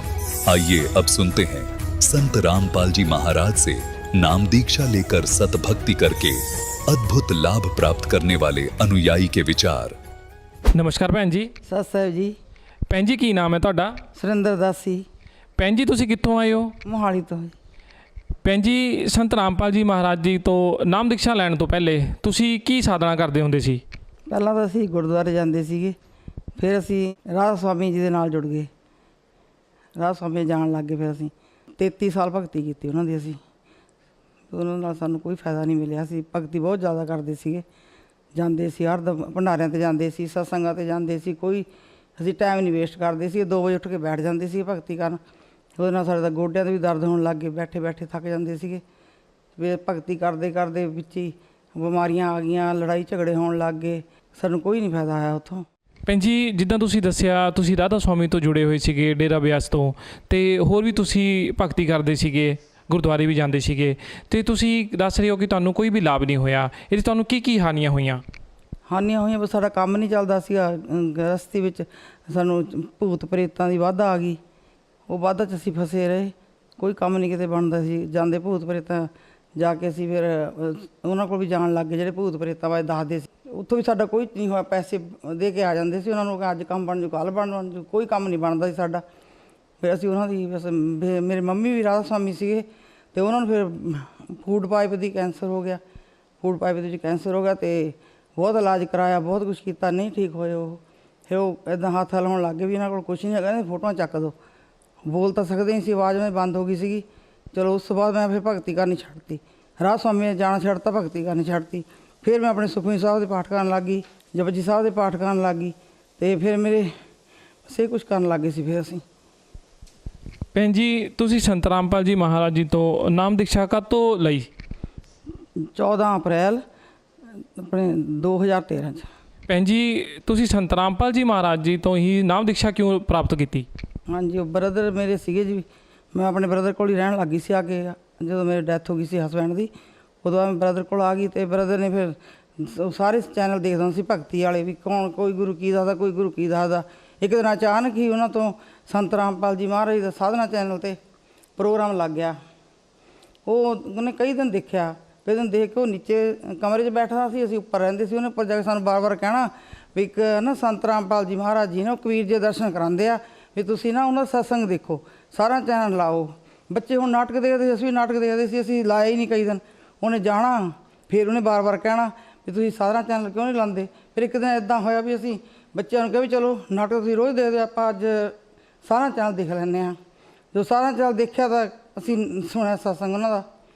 आइए अब सुनते हैं संत रामपाल जी महाराज से नाम दीक्षा लेकर सतभक्ति करके अद्भुत लाभ प्राप्त करने वाले अनुयायी के विचार। नमस्कार भैन जी। सत साहब जी। ਭੈਣ ਜੀ ਕੀ ਨਾਮ ਹੈ ਤੁਹਾਡਾ? ਸੁਰਿੰਦਰ ਦਾਸੀ। ਭੈਣ ਜੀ ਤੁਸੀਂ ਕਿੱਥੋਂ ਆਏ ਹੋ? ਮੋਹਾਲੀ ਤੋਂ। ਭੈਣ ਜੀ ਸੰਤ ਰਾਮਪਾਲ ਜੀ ਮਹਾਰਾਜ ਜੀ ਤੋਂ ਨਾਮ ਦੀਕਸ਼ਾ ਲੈਣ ਤੋਂ ਪਹਿਲੇ ਤੁਸੀਂ ਕੀ ਸਾਧਨਾ ਕਰਦੇ ਹੁੰਦੇ ਸੀ? ਪਹਿਲਾਂ ਤਾਂ ਅਸੀਂ ਗੁਰਦੁਆਰੇ ਜਾਂਦੇ ਸੀਗੇ, ਫਿਰ ਅਸੀਂ ਰਾਧਾ ਸਵਾਮੀ ਜੀ ਦੇ ਨਾਲ ਜੁੜ ਗਏ, ਰਾਧਾ ਸਵਾਮੀ ਜਾਣ ਲੱਗ ਗਏ। ਫਿਰ ਅਸੀਂ 33 ਸਾਲ ਭਗਤੀ ਕੀਤੀ ਉਹਨਾਂ ਦੀ। ਅਸੀਂ ਉਹਨਾਂ ਨਾਲ ਸਾਨੂੰ ਕੋਈ ਫਾਇਦਾ ਨਹੀਂ ਮਿਲਿਆ। ਅਸੀਂ ਭਗਤੀ ਬਹੁਤ ਜ਼ਿਆਦਾ ਕਰਦੇ ਸੀਗੇ, ਜਾਂਦੇ ਸੀ ਹਰਦਮ ਭੰਡਾਰਿਆਂ 'ਤੇ ਜਾਂਦੇ ਸੀ, ਸਤਸੰਗਾਂ 'ਤੇ ਜਾਂਦੇ ਸੀ। ਕੋਈ ਅਸੀਂ ਟਾਈਮ ਨਹੀਂ ਵੇਸਟ ਕਰਦੇ ਸੀ। 2 ਵਜੇ ਉੱਠ ਕੇ ਬੈਠ ਜਾਂਦੇ ਸੀ ਭਗਤੀ ਕਰਨ। ਉਹਦੇ ਨਾਲ ਸਾਡੇ ਤਾਂ ਗੋਡਿਆਂ 'ਤੇ ਵੀ ਦਰਦ ਹੋਣ ਲੱਗ ਗਏ, ਬੈਠੇ ਬੈਠੇ ਥੱਕ ਜਾਂਦੇ ਸੀਗੇ। ਫਿਰ ਭਗਤੀ ਕਰਦੇ ਕਰਦੇ ਵਿੱਚ ਹੀ ਬਿਮਾਰੀਆਂ ਆ ਗਈਆਂ, ਲੜਾਈ ਝਗੜੇ ਹੋਣ ਲੱਗ ਗਏ। ਸਾਨੂੰ ਕੋਈ ਨਹੀਂ ਫਾਇਦਾ ਆਇਆ ਉੱਥੋਂ। ਭੈਣ ਜੀ ਜਿੱਦਾਂ ਤੁਸੀਂ ਦੱਸਿਆ ਤੁਸੀਂ ਰਾਧਾ ਸਵਾਮੀ ਤੋਂ ਜੁੜੇ ਹੋਏ ਸੀਗੇ, ਡੇਰਾ ਬਿਆਸ ਤੋਂ, ਅਤੇ ਹੋਰ ਵੀ ਤੁਸੀਂ ਭਗਤੀ ਕਰਦੇ ਸੀਗੇ, ਗੁਰਦੁਆਰੇ ਵੀ ਜਾਂਦੇ ਸੀਗੇ, ਅਤੇ ਤੁਸੀਂ ਦੱਸ ਰਹੇ ਹੋ ਕਿ ਤੁਹਾਨੂੰ ਕੋਈ ਵੀ ਲਾਭ ਨਹੀਂ ਹੋਇਆ। ਇਹਦੇ ਤੁਹਾਨੂੰ ਕੀ ਕੀ ਹਾਨੀਆਂ ਹੋਈਆਂ? ਹਾਨੀਆਂ ਹੋਈਆਂ ਬਸ ਸਾਡਾ ਕੰਮ ਨਹੀਂ ਚੱਲਦਾ ਸੀਗਾ। ਗ੍ਰਸਤੀ ਵਿੱਚ ਸਾਨੂੰ ਭੂਤ ਪ੍ਰੇਤਾਂ ਦੀ ਵਾਧਾ ਆ ਗਈ, ਉਹ ਵਾਧਾ 'ਚ ਅਸੀਂ ਫਸੇ ਰਹੇ। ਕੋਈ ਕੰਮ ਨਹੀਂ ਕਿਤੇ ਬਣਦਾ ਸੀ। ਜਾਂਦੇ ਭੂਤ ਪ੍ਰੇਤਾਂ ਜਾ ਕੇ ਅਸੀਂ ਫਿਰ ਉਹਨਾਂ ਕੋਲ ਵੀ ਜਾਣ ਲੱਗ ਗਏ ਜਿਹੜੇ ਭੂਤ ਪ੍ਰੇਤਾਂ ਬਾਰੇ ਦੱਸਦੇ ਸੀ। ਉੱਥੋਂ ਵੀ ਸਾਡਾ ਕੋਈ ਨਹੀਂ ਹੋਇਆ। ਪੈਸੇ ਦੇ ਕੇ ਆ ਜਾਂਦੇ ਸੀ ਉਹਨਾਂ ਨੂੰ ਕਿ ਅੱਜ ਕੰਮ ਬਣ ਜੂ, ਕੱਲ੍ਹ ਬਣ ਜੂ। ਕੋਈ ਕੰਮ ਨਹੀਂ ਬਣਦਾ ਸੀ ਸਾਡਾ। ਫਿਰ ਅਸੀਂ ਉਹਨਾਂ ਦੀ ਬਸ ਮੇਰੇ ਮੰਮੀ ਵੀ ਰਾਧਾ ਸਵਾਮੀ ਸੀਗੇ, ਅਤੇ ਉਹਨਾਂ ਨੂੰ ਫਿਰ ਫੂਡ ਪਾਈਪ ਦੀ ਕੈਂਸਰ ਹੋ ਗਿਆ। ਫੂਡ ਪਾਈਪ ਦੇ ਵਿੱਚ ਕੈਂਸਰ ਹੋ ਗਿਆ ਅਤੇ ਬਹੁਤ ਇਲਾਜ ਕਰਾਇਆ, ਬਹੁਤ ਕੁਛ ਕੀਤਾ, ਨਹੀਂ ਠੀਕ ਹੋਏ ਉਹ। ਫਿਰ ਉਹ ਇੱਦਾਂ ਹੱਥ ਹਿਲਾਉਣ ਲੱਗ ਗਏ ਵੀ ਇਹਨਾਂ ਕੋਲ ਕੁਛ ਨਹੀਂ ਹੈਗਾ, ਫੋਟੋਆਂ ਚੱਕ ਦਿਓ। ਬੋਲ ਤਾਂ ਸਕਦੇ ਨਹੀਂ ਸੀ, ਆਵਾਜ਼ ਮੈਂ ਬੰਦ ਹੋ ਗਈ ਸੀਗੀ। ਚਲੋ ਉਸ ਤੋਂ ਬਾਅਦ ਮੈਂ ਫਿਰ ਭਗਤੀ ਕਰਨੀ ਛੱਡਤੀ, ਰਾਧਾ ਸਵਾਮੀ ਨੇ ਜਾਣਾ ਛੱਡਤਾ, ਭਗਤੀ ਕਰਨੀ ਛੱਡਤੀ। ਫਿਰ ਮੈਂ ਆਪਣੇ ਸੁਖਮਨੀ ਸਾਹਿਬ ਦੇ ਪਾਠ ਕਰਨ ਲੱਗ ਗਈ, ਜਪਜੀ ਸਾਹਿਬ ਦੇ ਪਾਠ ਕਰਨ ਲੱਗ ਗਈ, ਅਤੇ ਫਿਰ ਮੇਰੇ ਸੇ ਕੁਛ ਕਰਨ ਲੱਗ ਗਏ ਸੀ। ਫਿਰ ਅਸੀਂ ਭੈਣ ਜੀ ਤੁਸੀਂ ਸੰਤ ਰਾਮਪਾਲ ਜੀ ਮਹਾਰਾਜ ਜੀ ਤੋਂ ਨਾਮ ਦੀਕਸ਼ਾ ਕਦ ਤੋਂ ਲਈ? 14 ਅਪ੍ਰੈਲ ਆਪਣੇ 2013 'ਚ। ਭੈਣ ਜੀ ਤੁਸੀਂ ਸੰਤ ਰਾਮਪਾਲ ਜੀ ਮਹਾਰਾਜ ਜੀ ਤੋਂ ਹੀ ਨਾਮ ਦੀਕਸ਼ਾ ਕਿਉਂ ਪ੍ਰਾਪਤ ਕੀਤੀ? ਹਾਂਜੀ, ਉਹ ਬ੍ਰਦਰ ਮੇਰੇ ਸੀਗੇ ਜੀ। ਮੈਂ ਆਪਣੇ ਬ੍ਰਦਰ ਕੋਲ ਹੀ ਰਹਿਣ ਲੱਗ ਗਈ ਸੀ ਆ ਕੇ। ਜਦੋਂ ਮੇਰੀ ਡੈਥ ਹੋ ਗਈ ਸੀ ਹਸਬੈਂਡ ਦੀ, ਉਦੋਂ ਬਾਅਦ ਮੈਂ ਬ੍ਰਦਰ ਕੋਲ ਆ ਗਈ, ਅਤੇ ਬ੍ਰਦਰ ਨੇ ਫਿਰ ਸਾਰੇ ਚੈਨਲ ਦੇਖਦਾ ਸੀ ਭਗਤੀ ਵਾਲੇ ਵੀ, ਕੌਣ ਕੋਈ ਗੁਰੂ ਕੀ ਦੱਸਦਾ, ਕੋਈ ਗੁਰੂ ਕੀ ਦੱਸਦਾ। ਇੱਕ ਦਿਨ ਅਚਾਨਕ ਹੀ ਉਹਨਾਂ ਤੋਂ ਸੰਤ ਰਾਮਪਾਲ ਜੀ ਮਹਾਰਾਜ ਦਾ ਸਾਧਨਾ ਚੈਨਲ 'ਤੇ ਪ੍ਰੋਗਰਾਮ ਲੱਗ ਗਿਆ। ਉਹਨੇ ਕਈ ਦਿਨ ਦੇਖਿਆ। ਕਈ ਦਿਨ ਦੇਖ ਕੇ ਉਹ ਨੀਚੇ ਕਮਰੇ 'ਚ ਬੈਠਾ ਸੀ, ਅਸੀਂ ਉੱਪਰ ਰਹਿੰਦੇ ਸੀ। ਉਹਨੇ ਉੱਪਰ ਜਾ ਕੇ ਸਾਨੂੰ ਵਾਰ-ਵਾਰ ਕਹਿਣਾ ਵੀ ਇੱਕ ਨਾ ਸੰਤ ਰਾਮਪਾਲ ਜੀ ਮਹਾਰਾਜ ਜੀ ਨੇ ਉਹ ਕਬੀਰ ਜੀ ਦਰਸ਼ਨ ਕਰਾਉਂਦੇ ਆ, ਵੀ ਤੁਸੀਂ ਨਾ ਉਹਨਾਂ ਦਾ ਸਤਸੰਗ ਦੇਖੋ, ਸਾਰਾ ਚੈਨਲ ਲਾਓ। ਬੱਚੇ ਹੁਣ ਨਾਟਕ ਦੇਖਦੇ ਸੀ, ਅਸੀਂ ਵੀ ਨਾਟਕ ਦੇਖਦੇ ਸੀ। ਅਸੀਂ ਲਾਇਆ ਹੀ ਨਹੀਂ ਕਈ ਦਿਨ। ਉਹਨੇ ਜਾਣਾ, ਫਿਰ ਉਹਨੇ ਵਾਰ-ਵਾਰ ਕਹਿਣਾ ਵੀ ਤੁਸੀਂ ਸਾਰਾ ਚੈਨਲ ਕਿਉਂ ਨਹੀਂ ਲਾਉਂਦੇ। ਫਿਰ ਇੱਕ ਦਿਨ ਇੱਦਾਂ ਹੋਇਆ ਵੀ ਅਸੀਂ ਬੱਚਿਆਂ ਨੂੰ ਕਿਹਾ ਵੀ ਚਲੋ ਨਾਟਕ ਤੁਸੀਂ ਰੋਜ਼ ਦੇਖਦੇ, ਆਪਾਂ ਅੱਜ ਸਾਰਾ ਚੈਨਲ ਦੇਖ ਲੈਂਦੇ ਹਾਂ। ਜਦੋਂ ਸਾਰਾ ਚੈਨਲ ਦੇਖਿਆ ਤਾਂ ਅਸੀਂ ਸੁਣਿਆ ਸਤਸੰਗ ਉਹਨਾਂ ਦਾ।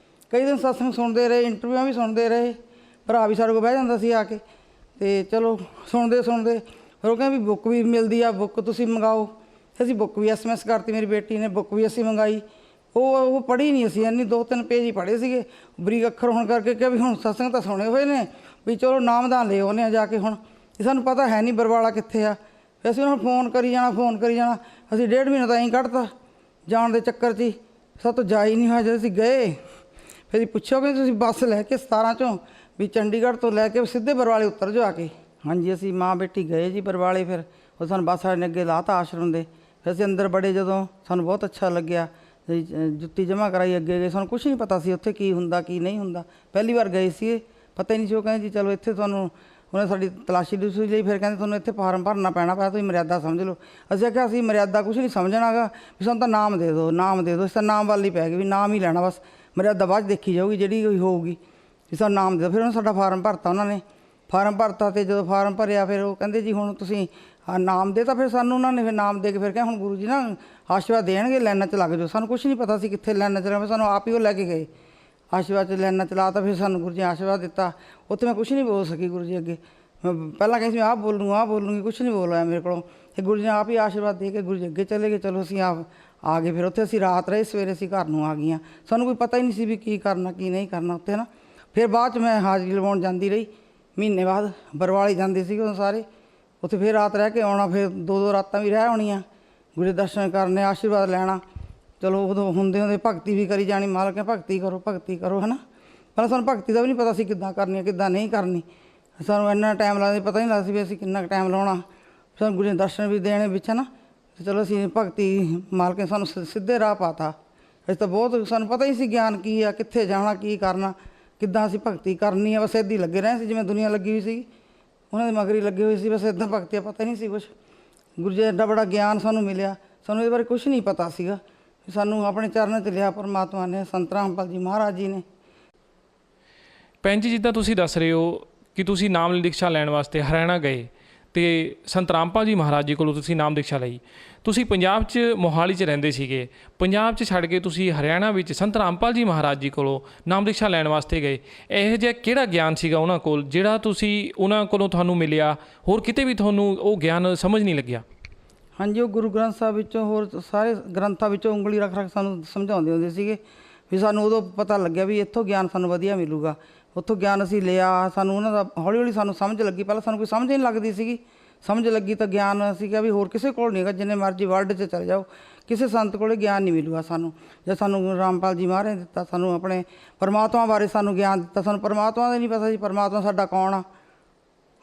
ਕਈ ਦਿਨ ਸਤਸੰਗ ਸੁਣਦੇ ਰਹੇ, ਇੰਟਰਵਿਊਆਂ ਵੀ ਸੁਣਦੇ ਰਹੇ। ਭਰਾ ਵੀ ਸਾਡੇ ਕੋਲ ਬਹਿ ਜਾਂਦਾ ਸੀ ਆ ਕੇ, ਅਤੇ ਚਲੋ ਸੁਣਦੇ ਸੁਣਦੇ ਫਿਰ ਉਹ ਕਹਿੰਦੇ ਵੀ ਬੁੱਕ ਵੀ ਮਿਲਦੀ ਆ, ਬੁੱਕ ਤੁਸੀਂ ਮੰਗਾਓ। ਅਸੀਂ ਬੁੱਕ ਵੀ SMS ਕਰਤੀ, ਮੇਰੀ ਬੇਟੀ ਨੇ ਬੁੱਕ ਵੀ ਅਸੀਂ ਮੰਗਾਈ। ਉਹ ਪੜ੍ਹੀ ਨਹੀਂ ਅਸੀਂ, ਇੰਨੀ 2-3 ਪੇਜ ਹੀ ਪੜ੍ਹੇ ਸੀਗੇ। ਬਰੀਕ ਅੱਖਰ ਹੋਣ ਕਰਕੇ ਕਿਹਾ ਵੀ ਹੁਣ ਸਤਸੰਗ ਤਾਂ ਸੁਣੇ ਹੋਏ ਨੇ, ਵੀ ਚਲੋ ਨਾਮਦਾਨ ਲੈ ਆਉਂਦੇ ਹਾਂ ਜਾ ਕੇ। ਹੁਣ ਸਾਨੂੰ ਪਤਾ ਹੈ ਨਹੀਂ ਬਰਵਾਲਾ ਕਿੱਥੇ ਆ, ਫਿਰ ਅਸੀਂ ਉਹਨਾਂ ਨੂੰ ਫੋਨ ਕਰੀ ਜਾਣਾ ਅਸੀਂ 1.5 ਮਹੀਨਾ ਤਾਂ ਐਂ ਕੱਢਤਾ ਜਾਣ ਦੇ ਚੱਕਰ 'ਚ ਹੀ। ਸਾਡੇ ਤੋਂ ਜਾ ਹੀ ਨਹੀਂ ਹੋਇਆ। ਜਦੋਂ ਅਸੀਂ ਗਏ ਫਿਰ ਪੁੱਛੋਗੇ ਤੁਸੀਂ ਬੱਸ ਲੈ ਕੇ 17 ਚੋਂ ਵੀ ਚੰਡੀਗੜ੍ਹ ਤੋਂ ਲੈ ਕੇ ਸਿੱਧੇ ਬਰਵਾਲੇ ਉਤਰ ਜਾਓ ਆ ਕੇ। ਹਾਂਜੀ ਅਸੀਂ ਮਾਂ ਬੇਟੀ ਗਏ ਜੀ ਬਰਵਾਲੇ। ਫਿਰ ਉਹ ਸਾਨੂੰ ਬੱਸ ਵਾਲੇ ਨੇ ਅੱਗੇ ਲਾਤਾ ਆਸ਼ਰਮ ਦੇ। ਫਿਰ ਅਸੀਂ ਅੰਦਰ ਬੜੇ ਜਦੋਂ ਸਾਨੂੰ ਬਹੁਤ ਅੱਛਾ ਲੱਗਿਆ। ਜੁੱਤੀ ਜਮ੍ਹਾਂ ਕਰਾਈ ਅੱਗੇ ਗਏ। ਸਾਨੂੰ ਕੁਛ ਨਹੀਂ ਪਤਾ ਸੀ ਉੱਥੇ ਕੀ ਹੁੰਦਾ ਕੀ ਨਹੀਂ ਹੁੰਦਾ। ਪਹਿਲੀ ਵਾਰ ਗਏ ਸੀ, ਪਤਾ ਹੀ ਨਹੀਂ ਸੀ। ਉਹ ਕਹਿੰਦੇ ਜੀ ਚਲੋ ਇੱਥੇ ਤੁਹਾਨੂੰ ਉਹਨੇ ਸਾਡੀ ਤਲਾਸ਼ੀ ਦੂਸੀ ਲਈ। ਫਿਰ ਕਹਿੰਦੇ ਤੁਹਾਨੂੰ ਇੱਥੇ ਫਾਰਮ ਭਰਨਾ ਪੈਣਾ ਤੁਸੀਂ ਮਰਿਆਦਾ ਸਮਝ ਲਓ। ਅਸੀਂ ਆਖਿਆ ਅਸੀਂ ਮਰਿਆਦਾ ਕੁਛ ਨਹੀਂ ਸਮਝਣਾ ਗਾ, ਵੀ ਸਾਨੂੰ ਤਾਂ ਨਾਮ ਦੇ ਦਿਓ ਅਸੀਂ ਤਾਂ ਨਾਮ ਵੱਲ ਹੀ ਪੈ ਗਏ ਵੀ ਨਾਮ ਹੀ ਲੈਣਾ ਬਸ। ਮਰਿਆਦਾ ਬਾਅਦ 'ਚ ਦੇਖੀ ਜਾਊਗੀ ਜਿਹੜੀ ਕੋਈ ਹੋਊਗੀ, ਵੀ ਸਾਨੂੰ ਨਾਮ ਦੇ ਦਿਓ। ਫਿਰ ਉਹਨੇ ਸਾਡਾ ਫਾਰਮ ਭਰਤਾ। ਉਹਨਾਂ ਨੇ ਫਾਰਮ ਭਰਤਾ ਅਤੇ ਜਦੋਂ ਫਾਰਮ ਭਰਿਆ ਫਿਰ ਉਹ ਕਹਿੰਦੇ ਜੀ ਹੁਣ ਤੁਸੀਂ ਨਾਮ ਦੇ ਤਾਂ ਫਿਰ ਸਾਨੂੰ ਉਹਨਾਂ ਨੇ ਫਿਰ ਨਾਮ ਦੇ ਕੇ ਫਿਰ ਕਿਹਾ ਹੁਣ ਗੁਰੂ ਜੀ ਨਾ ਆਸ਼ੀਰਵਾਦ ਦੇਣਗੇ, ਲਾਈਨਾਂ 'ਚ ਲੱਗ ਜਾਓ। ਸਾਨੂੰ ਕੁਛ ਨਹੀਂ ਪਤਾ ਸੀ ਕਿੱਥੇ ਲਾਈਨਾਂ 'ਚ ਲੱਗ, ਸਾਨੂੰ ਆਪ ਹੀ ਉਹ ਲੈ ਕੇ ਗਏ ਆਸ਼ੀਰਵਾਦ 'ਚ ਲਾਈਨਾਂ 'ਚ ਲਾ ਤਾ। ਫਿਰ ਸਾਨੂੰ ਗੁਰੂ ਜੀ ਆਸ਼ੀਰਵਾਦ ਦਿੱਤਾ। ਉੱਥੇ ਮੈਂ ਕੁਛ ਨਹੀਂ ਬੋਲ ਸਕੀ ਗੁਰੂ ਜੀ ਅੱਗੇ। ਮੈਂ ਪਹਿਲਾਂ ਕਹਿੰਦੀ ਸੀ ਆਹ ਬੋਲੂੰਗੀ ਕੁਛ ਨਹੀਂ ਬੋਲ ਆਇਆ ਮੇਰੇ ਕੋਲੋਂ। ਅਤੇ ਗੁਰੂ ਜੀ ਨੇ ਆਪ ਹੀ ਆਸ਼ੀਰਵਾਦ ਦੇ ਕੇ ਗੁਰੂ ਜੀ ਅੱਗੇ ਚਲੇ ਗਏ। ਚਲੋ ਅਸੀਂ ਆ ਗਏ। ਫਿਰ ਉੱਥੇ ਅਸੀਂ ਰਾਤ ਰਹੇ, ਸਵੇਰੇ ਅਸੀਂ ਘਰ ਨੂੰ ਆ ਗਈਆਂ। ਸਾਨੂੰ ਕੋਈ ਪਤਾ ਹੀ ਨਹੀਂ ਸੀ ਵੀ ਕੀ ਕਰਨਾ ਕੀ ਨਹੀਂ ਕਰਨਾ ਉੱਥੇ ਨਾ। ਫਿਰ ਬਾਅਦ 'ਚ ਮੈਂ ਹਾਜ਼ਰੀ ਲਵਾਉਣ ਜਾਂਦੀ ਰਹੀ ਮਹੀਨੇ ਬਾਅਦ। ਬਰਵਾਲੇ ਜਾਂਦੇ ਸੀਗੇ ਉਦੋਂ ਸਾਰੇ। ਉੱਥੇ ਫਿਰ ਰਾਤ ਰਹਿ ਕੇ ਆਉਣਾ। ਫਿਰ 2 ਰਾਤਾਂ ਵੀ ਰਹਿ ਆਉਣੀਆਂ, ਗੁਰੂ ਦੇ ਦਰਸ਼ਨ ਕਰਨੇ, ਆਸ਼ੀਰਵਾਦ ਲੈਣਾ। ਚਲੋ ਉਦੋਂ ਹੁੰਦੇ ਭਗਤੀ ਵੀ ਕਰੀ ਜਾਣੀ। ਮਾਲਕ ਨੇ ਭਗਤੀ ਕਰੋ ਹੈ ਨਾ। ਪਹਿਲਾਂ ਸਾਨੂੰ ਭਗਤੀ ਦਾ ਵੀ ਨਹੀਂ ਪਤਾ ਸੀ ਕਿੱਦਾਂ ਕਰਨੀ ਹੈ ਕਿੱਦਾਂ ਨਹੀਂ ਕਰਨੀ। ਸਾਨੂੰ ਇੰਨਾ ਟਾਈਮ ਲੱਗਦਾ, ਪਤਾ ਨਹੀਂ ਲੱਗਦਾ ਸੀ ਵੀ ਅਸੀਂ ਕਿੰਨਾ ਕੁ ਟਾਈਮ ਲਾਉਣਾ। ਸਾਨੂੰ ਗੁਰੂ ਦੇ ਦਰਸ਼ਨ ਵੀ ਦੇਣੇ ਵਿੱਚ ਹੈ ਨਾ। ਅਤੇ ਚਲੋ ਅਸੀਂ ਭਗਤੀ ਮਾਲਕ ਨੇ ਸਾਨੂੰ ਸਿੱਧੇ ਰਾਹ ਪਾਤਾ। ਅਸੀਂ ਤਾਂ ਬਹੁਤ ਸਾਨੂੰ ਪਤਾ ਹੀ ਸੀ ਗਿਆਨ ਕੀ ਆ, ਕਿੱਥੇ ਜਾਣਾ, ਕੀ ਕਰਨਾ, ਕਿੱਦਾਂ ਅਸੀਂ ਭਗਤੀ ਕਰਨੀ ਆ। ਬਸ ਇੱਦਾਂ ਹੀ ਲੱਗੇ ਰਹੇ ਸੀ ਜਿਵੇਂ ਦੁਨੀਆ ਲੱਗੀ ਹੋਈ ਸੀ, ਉਹਨਾਂ ਦੇ ਮਗਰ ਹੀ ਲੱਗੇ ਹੋਏ ਸੀ। ਬਸ ਇੱਦਾਂ ਭਗਤੀ ਆ, ਪਤਾ ਹੀ ਨਹੀਂ ਸੀ ਕੁਛ। ਗੁਰੂ ਜੀ ਐਡਾ ਬੜਾ ਗਿਆਨ ਸਾਨੂੰ ਮਿਲਿਆ। ਸਾਨੂੰ ਇਹਦੇ ਬਾਰੇ ਕੁਛ ਨਹੀਂ ਪਤਾ ਸੀਗਾ। ਸਾਨੂੰ ਆਪਣੇ ਚਰਨਾਂ 'ਚ ਲਿਆ ਪਰਮਾਤਮਾ ਨੇ, ਸੰਤ ਰਾਮਪਾਲ ਜੀ ਮਹਾਰਾਜ ਜੀ ਨੇ। ਭੈਣ ਜੀ ਜਿੱਦਾਂ ਤੁਸੀਂ ਦੱਸ ਰਹੇ ਹੋ ਕਿ ਤੁਸੀਂ ਨਾਮ ਦੀਕਸ਼ਾ ਲੈਣ ਵਾਸਤੇ ਹਰਿਆਣਾ ਗਏ ਅਤੇ ਸੰਤ ਰਾਮਪਾਲ ਜੀ ਮਹਾਰਾਜ ਜੀ ਕੋਲੋਂ ਤੁਸੀਂ ਨਾਮ ਦੀਕਸ਼ਾ ਲਈ। ਤੁਸੀਂ ਪੰਜਾਬ 'ਚ ਮੋਹਾਲੀ 'ਚ ਰਹਿੰਦੇ ਸੀਗੇ, ਪੰਜਾਬ 'ਚ ਛੱਡ ਕੇ ਤੁਸੀਂ ਹਰਿਆਣਾ ਵਿੱਚ ਸੰਤ ਰਾਮਪਾਲ ਜੀ ਮਹਾਰਾਜ ਜੀ ਕੋਲੋਂ ਨਾਮ ਦੀਕਸ਼ਾ ਲੈਣ ਵਾਸਤੇ ਗਏ। ਇਹੋ ਜਿਹਾ ਕਿਹੜਾ ਗਿਆਨ ਸੀਗਾ ਉਹਨਾਂ ਕੋਲ ਜਿਹੜਾ ਤੁਸੀਂ ਉਹਨਾਂ ਕੋਲੋਂ ਤੁਹਾਨੂੰ ਮਿਲਿਆ, ਹੋਰ ਕਿਤੇ ਵੀ ਤੁਹਾਨੂੰ ਉਹ ਗਿਆਨ ਸਮਝ ਨਹੀਂ ਲੱਗਿਆ? ਹਾਂਜੀ ਉਹ ਗੁਰੂ ਗ੍ਰੰਥ ਸਾਹਿਬ ਵਿੱਚੋਂ ਹੋਰ ਸਾਰੇ ਗ੍ਰੰਥਾਂ ਵਿੱਚੋਂ ਉਂਗਲੀ ਰੱਖ ਸਾਨੂੰ ਸਮਝਾਉਂਦੇ ਹੁੰਦੇ ਸੀਗੇ। ਵੀ ਸਾਨੂੰ ਉਦੋਂ ਪਤਾ ਲੱਗਿਆ ਵੀ ਇੱਥੋਂ ਗਿਆਨ ਸਾਨੂੰ ਵਧੀਆ ਮਿਲੂਗਾ। ਉੱਥੋਂ ਗਿਆਨ ਅਸੀਂ ਲਿਆ। ਸਾਨੂੰ ਉਹਨਾਂ ਦਾ ਹੌਲੀ ਹੌਲੀ ਸਾਨੂੰ ਸਮਝ ਲੱਗੀ। ਪਹਿਲਾਂ ਸਾਨੂੰ ਕੋਈ ਸਮਝ ਨਹੀਂ ਲੱਗਦੀ ਸੀਗੀ। ਸਮਝ ਲੱਗੀ ਤਾਂ ਗਿਆਨ ਅਸੀਂ ਕਿਹਾ ਵੀ ਹੋਰ ਕਿਸੇ ਕੋਲ ਨਹੀਂ ਹੈਗਾ। ਜਿੰਨੇ ਮਰਜ਼ੀ ਵਰਲਡ 'ਚ ਚਲੇ ਜਾਓ, ਕਿਸੇ ਸੰਤ ਕੋਲ ਗਿਆਨ ਨਹੀਂ ਮਿਲੂਗਾ ਸਾਨੂੰ। ਜੇ ਸਾਨੂੰ ਰਾਮਪਾਲ ਜੀ ਮਹਾਰਾਜ ਨੇ ਦਿੱਤਾ, ਸਾਨੂੰ ਆਪਣੇ ਪਰਮਾਤਮਾ ਬਾਰੇ ਸਾਨੂੰ ਗਿਆਨ ਦਿੱਤਾ। ਸਾਨੂੰ ਪਰਮਾਤਮਾ ਦਾ ਨਹੀਂ ਪਤਾ ਸੀ ਪਰਮਾਤਮਾ ਸਾਡਾ ਕੌਣ ਆ।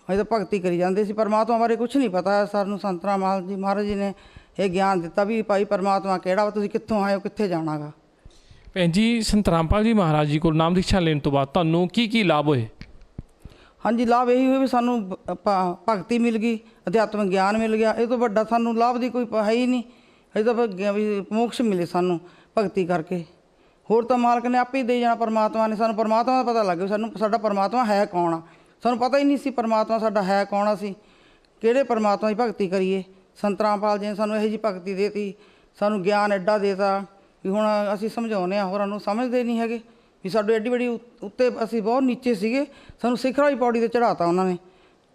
ਅਸੀਂ ਤਾਂ ਭਗਤੀ ਕਰੀ ਜਾਂਦੇ ਸੀ, ਪਰਮਾਤਮਾ ਬਾਰੇ ਕੁਛ ਨਹੀਂ ਪਤਾ। ਸਾਨੂੰ ਸੰਤ ਰਾਮਪਾਲ ਜੀ ਮਹਾਰਾਜ ਜੀ ਨੇ ਇਹ ਗਿਆਨ ਦਿੱਤਾ ਵੀ ਭਾਈ ਪਰਮਾਤਮਾ ਕਿਹੜਾ ਵਾ, ਤੁਸੀਂ ਕਿੱਥੋਂ ਆਏ ਹੋ, ਕਿੱਥੇ ਜਾਣਾ ਗਾ। ਭੈਣ ਜੀ ਸੰਤ ਰਾਮਪਾਲ ਜੀ ਮਹਾਰਾਜ ਜੀ ਕੋਲ ਨਾਮ ਦੀਕਸ਼ਾ ਲੈਣ ਤੋਂ ਬਾਅਦ ਤੁਹਾਨੂੰ ਕੀ ਲਾਭ ਹੋਏ? ਹਾਂਜੀ ਲਾਭ ਇਹੀ ਹੋਇਆ ਵੀ ਸਾਨੂੰ ਭਗਤੀ ਮਿਲ ਗਈ, ਅਧਿਆਤਮਿਕ ਗਿਆਨ ਮਿਲ ਗਿਆ। ਇਹ ਤੋਂ ਵੱਡਾ ਸਾਨੂੰ ਲਾਭ ਦੀ ਕੋਈ ਹੈ ਹੀ ਨਹੀਂ। ਇਹ ਤਾਂ ਵੀ ਮੋਕਸ਼ ਮਿਲੇ ਸਾਨੂੰ ਭਗਤੀ ਕਰਕੇ। ਹੋਰ ਤਾਂ ਮਾਲਕ ਨੇ ਆਪੇ ਹੀ ਦੇ ਜਾਣਾ। ਪਰਮਾਤਮਾ ਨੇ ਸਾਨੂੰ ਪਰਮਾਤਮਾ ਦਾ ਪਤਾ ਲੱਗ ਗਿਆ। ਸਾਨੂੰ ਸਾਡਾ ਪਰਮਾਤਮਾ ਹੈ ਕੌਣ ਆ, ਸਾਨੂੰ ਪਤਾ ਹੀ ਨਹੀਂ ਸੀ ਪਰਮਾਤਮਾ ਸਾਡਾ ਹੈ ਕੌਣ। ਅਸੀਂ ਕਿਹੜੇ ਪਰਮਾਤਮਾ ਦੀ ਭਗਤੀ ਕਰੀਏ। ਸੰਤ ਰਾਮਪਾਲ ਜੀ ਨੇ ਸਾਨੂੰ ਇਹੋ ਜਿਹੀ ਭਗਤੀ ਦੇਤੀ, ਸਾਨੂੰ ਗਿਆਨ ਐਡਾ ਦੇਤਾ ਵੀ ਹੁਣ ਅਸੀਂ ਸਮਝਾਉਂਦੇ ਹਾਂ ਹੋਰਾਂ ਨੂੰ, ਸਮਝਦੇ ਨਹੀਂ ਹੈਗੇ ਵੀ ਸਾਡੇ ਐਡੀ ਬੜੀ ਉੱਤੇ ਅਸੀਂ ਬਹੁਤ ਨੀਚੇ ਸੀਗੇ। ਸਾਨੂੰ ਸਿਖਰ ਵਾਲੀ ਪੌੜੀ 'ਤੇ ਚੜ੍ਹਾਤਾ ਉਹਨਾਂ ਨੇ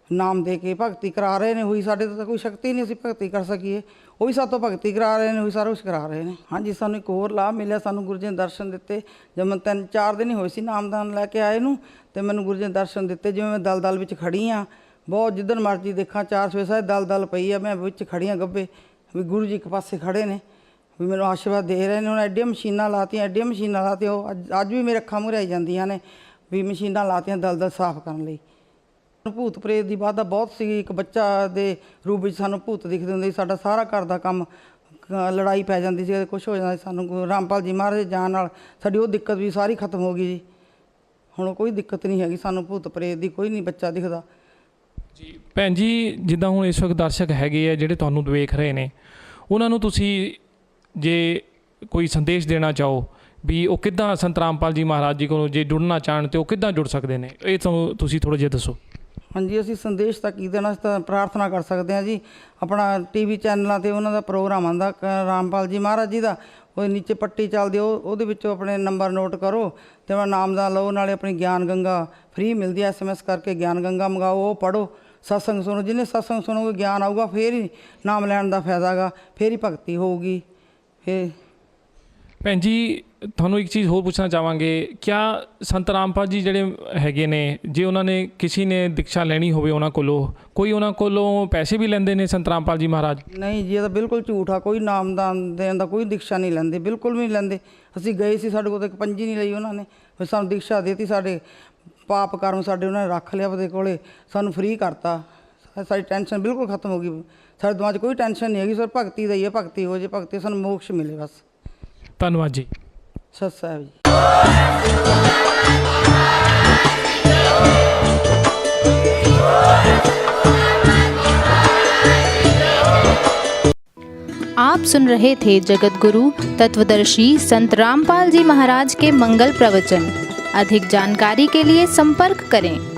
ਨਾਮ ਦੇ ਕੇ। ਭਗਤੀ ਕਰਾ ਰਹੇ ਨੇ, ਹੋਈ ਸਾਡੇ ਤੋਂ ਤਾਂ ਕੋਈ ਸ਼ਕਤੀ ਨਹੀਂ ਅਸੀਂ ਭਗਤੀ ਕਰ ਸਕੀਏ। ਉਹ ਵੀ ਸਾਡੇ ਤੋਂ ਭਗਤੀ ਕਰਾ ਰਹੇ ਨੇ, ਉਹੀ ਸਾਰਾ ਕੁਛ ਕਰਾ ਰਹੇ ਨੇ। ਹਾਂਜੀ ਸਾਨੂੰ ਇੱਕ ਹੋਰ ਲਾਭ ਮਿਲਿਆ। ਸਾਨੂੰ ਗੁਰੂ ਜੀ ਨੇ ਦਰਸ਼ਨ ਦਿੱਤੇ। ਜਦ ਮੈਂ 3-4 ਦਿਨ ਹੀ ਹੋਏ ਸੀ ਨਾਮਦਾਨ ਲੈ ਕੇ ਆਏ ਨੂੰ, ਅਤੇ ਮੈਨੂੰ ਗੁਰੂ ਜੀ ਨੇ ਦਰਸ਼ਨ ਦਿੱਤੇ। ਜਿਵੇਂ ਮੈਂ ਦਲਦਲ ਵਿੱਚ ਖੜ੍ਹੀ ਹਾਂ, ਬਹੁਤ ਜਿੱਦਣ ਮਰਜ਼ੀ ਦੇਖਾਂ 4 ਸਵੇਰ ਸਾਹਿਬ ਦਲਦਲ ਪਈ ਆ, ਮੈਂ ਵਿੱਚ ਖੜ੍ਹੀ ਹਾਂ ਗੱਭੇ ਵੀ ਗੁਰੂ ਜੀ ਇੱਕ ਪਾਸੇ ਖੜ੍ਹੇ ਨੇ ਵੀ ਮੈਨੂੰ ਆਸ਼ੀਰਵਾਦ ਦੇ ਰਹੇ ਨੇ। ਉਹਨਾਂ ਐਡੀਆਂ ਮਸ਼ੀਨਾਂ ਲਾਤੀਆਂ ਉਹ ਅੱਜ ਵੀ ਮੇਰੇ ਅੱਖਾਂ ਮੂਹਰੇ ਆਈ ਜਾਂਦੀਆਂ ਨੇ ਵੀ ਮਸ਼ੀਨਾਂ ਲਾਤੀਆਂ ਦਲਦਲ ਸਾਫ਼ ਕਰਨ ਲਈ। ਭੂਤ ਪ੍ਰੇਤ ਦੀ ਬਾਧਾ ਬਹੁਤ ਸੀਗੀ। ਇੱਕ ਬੱਚਾ ਦੇ ਰੂਪ ਵਿੱਚ ਸਾਨੂੰ ਭੂਤ ਦਿਖਦੇ ਹੁੰਦੇ ਸੀ। ਸਾਡਾ ਸਾਰਾ ਘਰ ਦਾ ਕੰਮ ਲੜਾਈ ਪੈ ਜਾਂਦੀ ਸੀ, ਕੁਛ ਹੋ ਜਾਂਦਾ ਸੀ। ਸਾਨੂੰ ਰਾਮਪਾਲ ਜੀ ਮਹਾਰਾਜ ਜਾਣ ਨਾਲ ਸਾਡੀ ਉਹ ਦਿੱਕਤ ਵੀ ਸਾਰੀ ਖਤਮ ਹੋ ਗਈ ਜੀ। ਹੁਣ ਕੋਈ ਦਿੱਕਤ ਨਹੀਂ ਹੈਗੀ ਸਾਨੂੰ ਭੂਤ ਪ੍ਰੇਤ ਦੀ, ਕੋਈ ਨਹੀਂ ਬੱਚਾ ਦਿਖਦਾ ਜੀ। ਭੈਣ ਜੀ ਜਿੱਦਾਂ ਹੁਣ ਇਸ ਵਕਤ ਦਰਸ਼ਕ ਹੈਗੇ ਆ ਜਿਹੜੇ ਤੁਹਾਨੂੰ ਵੇਖ ਰਹੇ ਨੇ, ਉਹਨਾਂ ਨੂੰ ਤੁਸੀਂ ਜੇ ਕੋਈ ਸੰਦੇਸ਼ ਦੇਣਾ ਚਾਹੋ ਵੀ ਉਹ ਕਿੱਦਾਂ ਸੰਤ ਰਾਮਪਾਲ ਜੀ ਮਹਾਰਾਜ ਜੀ ਕੋਲੋਂ ਜੇ ਜੁੜਨਾ ਚਾਹਣ ਤਾਂ ਉਹ ਕਿੱਦਾਂ ਜੁੜ ਸਕਦੇ ਨੇ, ਇਹ ਤੁਸੀਂ ਥੋੜ੍ਹਾ ਜਿਹਾ ਦੱਸੋ। ਹਾਂਜੀ ਅਸੀਂ ਸੰਦੇਸ਼ ਤਾਂ ਕੀ ਦੇਣਾ, ਅਸੀਂ ਤਾਂ ਪ੍ਰਾਰਥਨਾ ਕਰ ਸਕਦੇ ਹਾਂ ਜੀ। ਆਪਣਾ TV ਚੈਨਲਾਂ 'ਤੇ ਉਹਨਾਂ ਦਾ ਪ੍ਰੋਗਰਾਮ ਆਉਂਦਾ ਰਾਮਪਾਲ ਜੀ ਮਹਾਰਾਜ ਜੀ ਦਾ, ਉਹ ਨੀਚੇ ਪੱਟੀ ਚੱਲਦੀ, ਉਹਦੇ ਵਿੱਚੋਂ ਆਪਣੇ ਨੰਬਰ ਨੋਟ ਕਰੋ ਅਤੇ ਆਪਣਾ ਨਾਮਦਾਨ ਲਓ। ਨਾਲੇ ਆਪਣੀ ਗਿਆਨ ਗੰਗਾ ਫ੍ਰੀ ਮਿਲਦੀ ਹੈ, SMS ਕਰਕੇ ਗਿਆਨ ਗੰਗਾ ਮੰਗਾਓ, ਉਹ ਪੜ੍ਹੋ, ਸਤਸੰਗ ਸੁਣੋ। ਜਿਹਨੇ ਸਤਸੰਗ ਸੁਣੋਗੇ ਗਿਆਨ ਆਊਗਾ, ਫੇਰ ਹੀ ਨਾਮ ਲੈਣ ਦਾ ਫਾਇਦਾ ਗਾ, ਫੇਰ ਹੀ ਭਗਤੀ ਹੋਊਗੀ। ਫੇਰ ਭੈਣ ਜੀ ਤੁਹਾਨੂੰ ਇੱਕ ਚੀਜ਼ ਹੋਰ ਪੁੱਛਣਾ ਚਾਹਾਂਗੇ, ਕਿਆ ਸੰਤ ਰਾਮਪਾਲ ਜੀ ਜਿਹੜੇ ਹੈਗੇ ਨੇ, ਜੇ ਉਹਨਾਂ ਨੇ ਕਿਸੇ ਨੇ ਦੀਕਸ਼ਾ ਲੈਣੀ ਹੋਵੇ ਉਹਨਾਂ ਕੋਲੋਂ, ਕੋਈ ਉਹਨਾਂ ਕੋਲੋਂ ਪੈਸੇ ਵੀ ਲੈਂਦੇ ਨੇ ਸੰਤ ਰਾਮਪਾਲ ਜੀ ਮਹਾਰਾਜ? ਨਹੀਂ ਜੀ, ਇਹ ਤਾਂ ਬਿਲਕੁਲ ਝੂਠ ਆ। ਕੋਈ ਨਾਮਦਾਨ ਦੇਣ ਦਾ ਕੋਈ ਦੀਕਸ਼ਾ ਨਹੀਂ ਲੈਂਦੇ, ਬਿਲਕੁਲ ਵੀ ਨਹੀਂ ਲੈਂਦੇ। ਅਸੀਂ ਗਏ ਸੀ, ਸਾਡੇ ਕੋਲ ਤਾਂ ਇੱਕ ਪੰਜੀ ਨਹੀਂ ਲਈ ਉਹਨਾਂ ਨੇ, ਫਿਰ ਸਾਨੂੰ ਦੀਕਸ਼ਾ ਦੇਤੀ। ਸਾਡੇ ਪਾਪ ਕਰਮ ਸਾਡੇ ਉਹਨਾਂ ਨੇ ਰੱਖ ਲਿਆ ਉਹਦੇ ਕੋਲੇ, ਸਾਨੂੰ ਫ੍ਰੀ ਕਰਤਾ। ਸਾਡੀ ਟੈਨਸ਼ਨ ਬਿਲਕੁਲ ਖਤਮ ਹੋ ਗਈ। ਸਾਡੇ ਦਿਮਾਗ 'ਚ ਕੋਈ ਟੈਨਸ਼ਨ ਨਹੀਂ ਹੈਗੀ। ਸਰ ਭਗਤੀ ਦਾ ਹੀ ਹੈ, ਭਗਤੀ ਹੋ ਜੇ, ਭਗਤੀ ਸਾਨੂੰ ਮੋਕਸ਼ ਮਿਲੇ ਬਸ। ਧੰਨਵਾਦ ਜੀ। ਸਤਿ ਸਾਹਿਬ ਜੀ। आप सुन रहे थे जगत गुरु तत्वदर्शी संत रामपाल जी महाराज के मंगल प्रवचन। अधिक जानकारी के लिए संपर्क करें।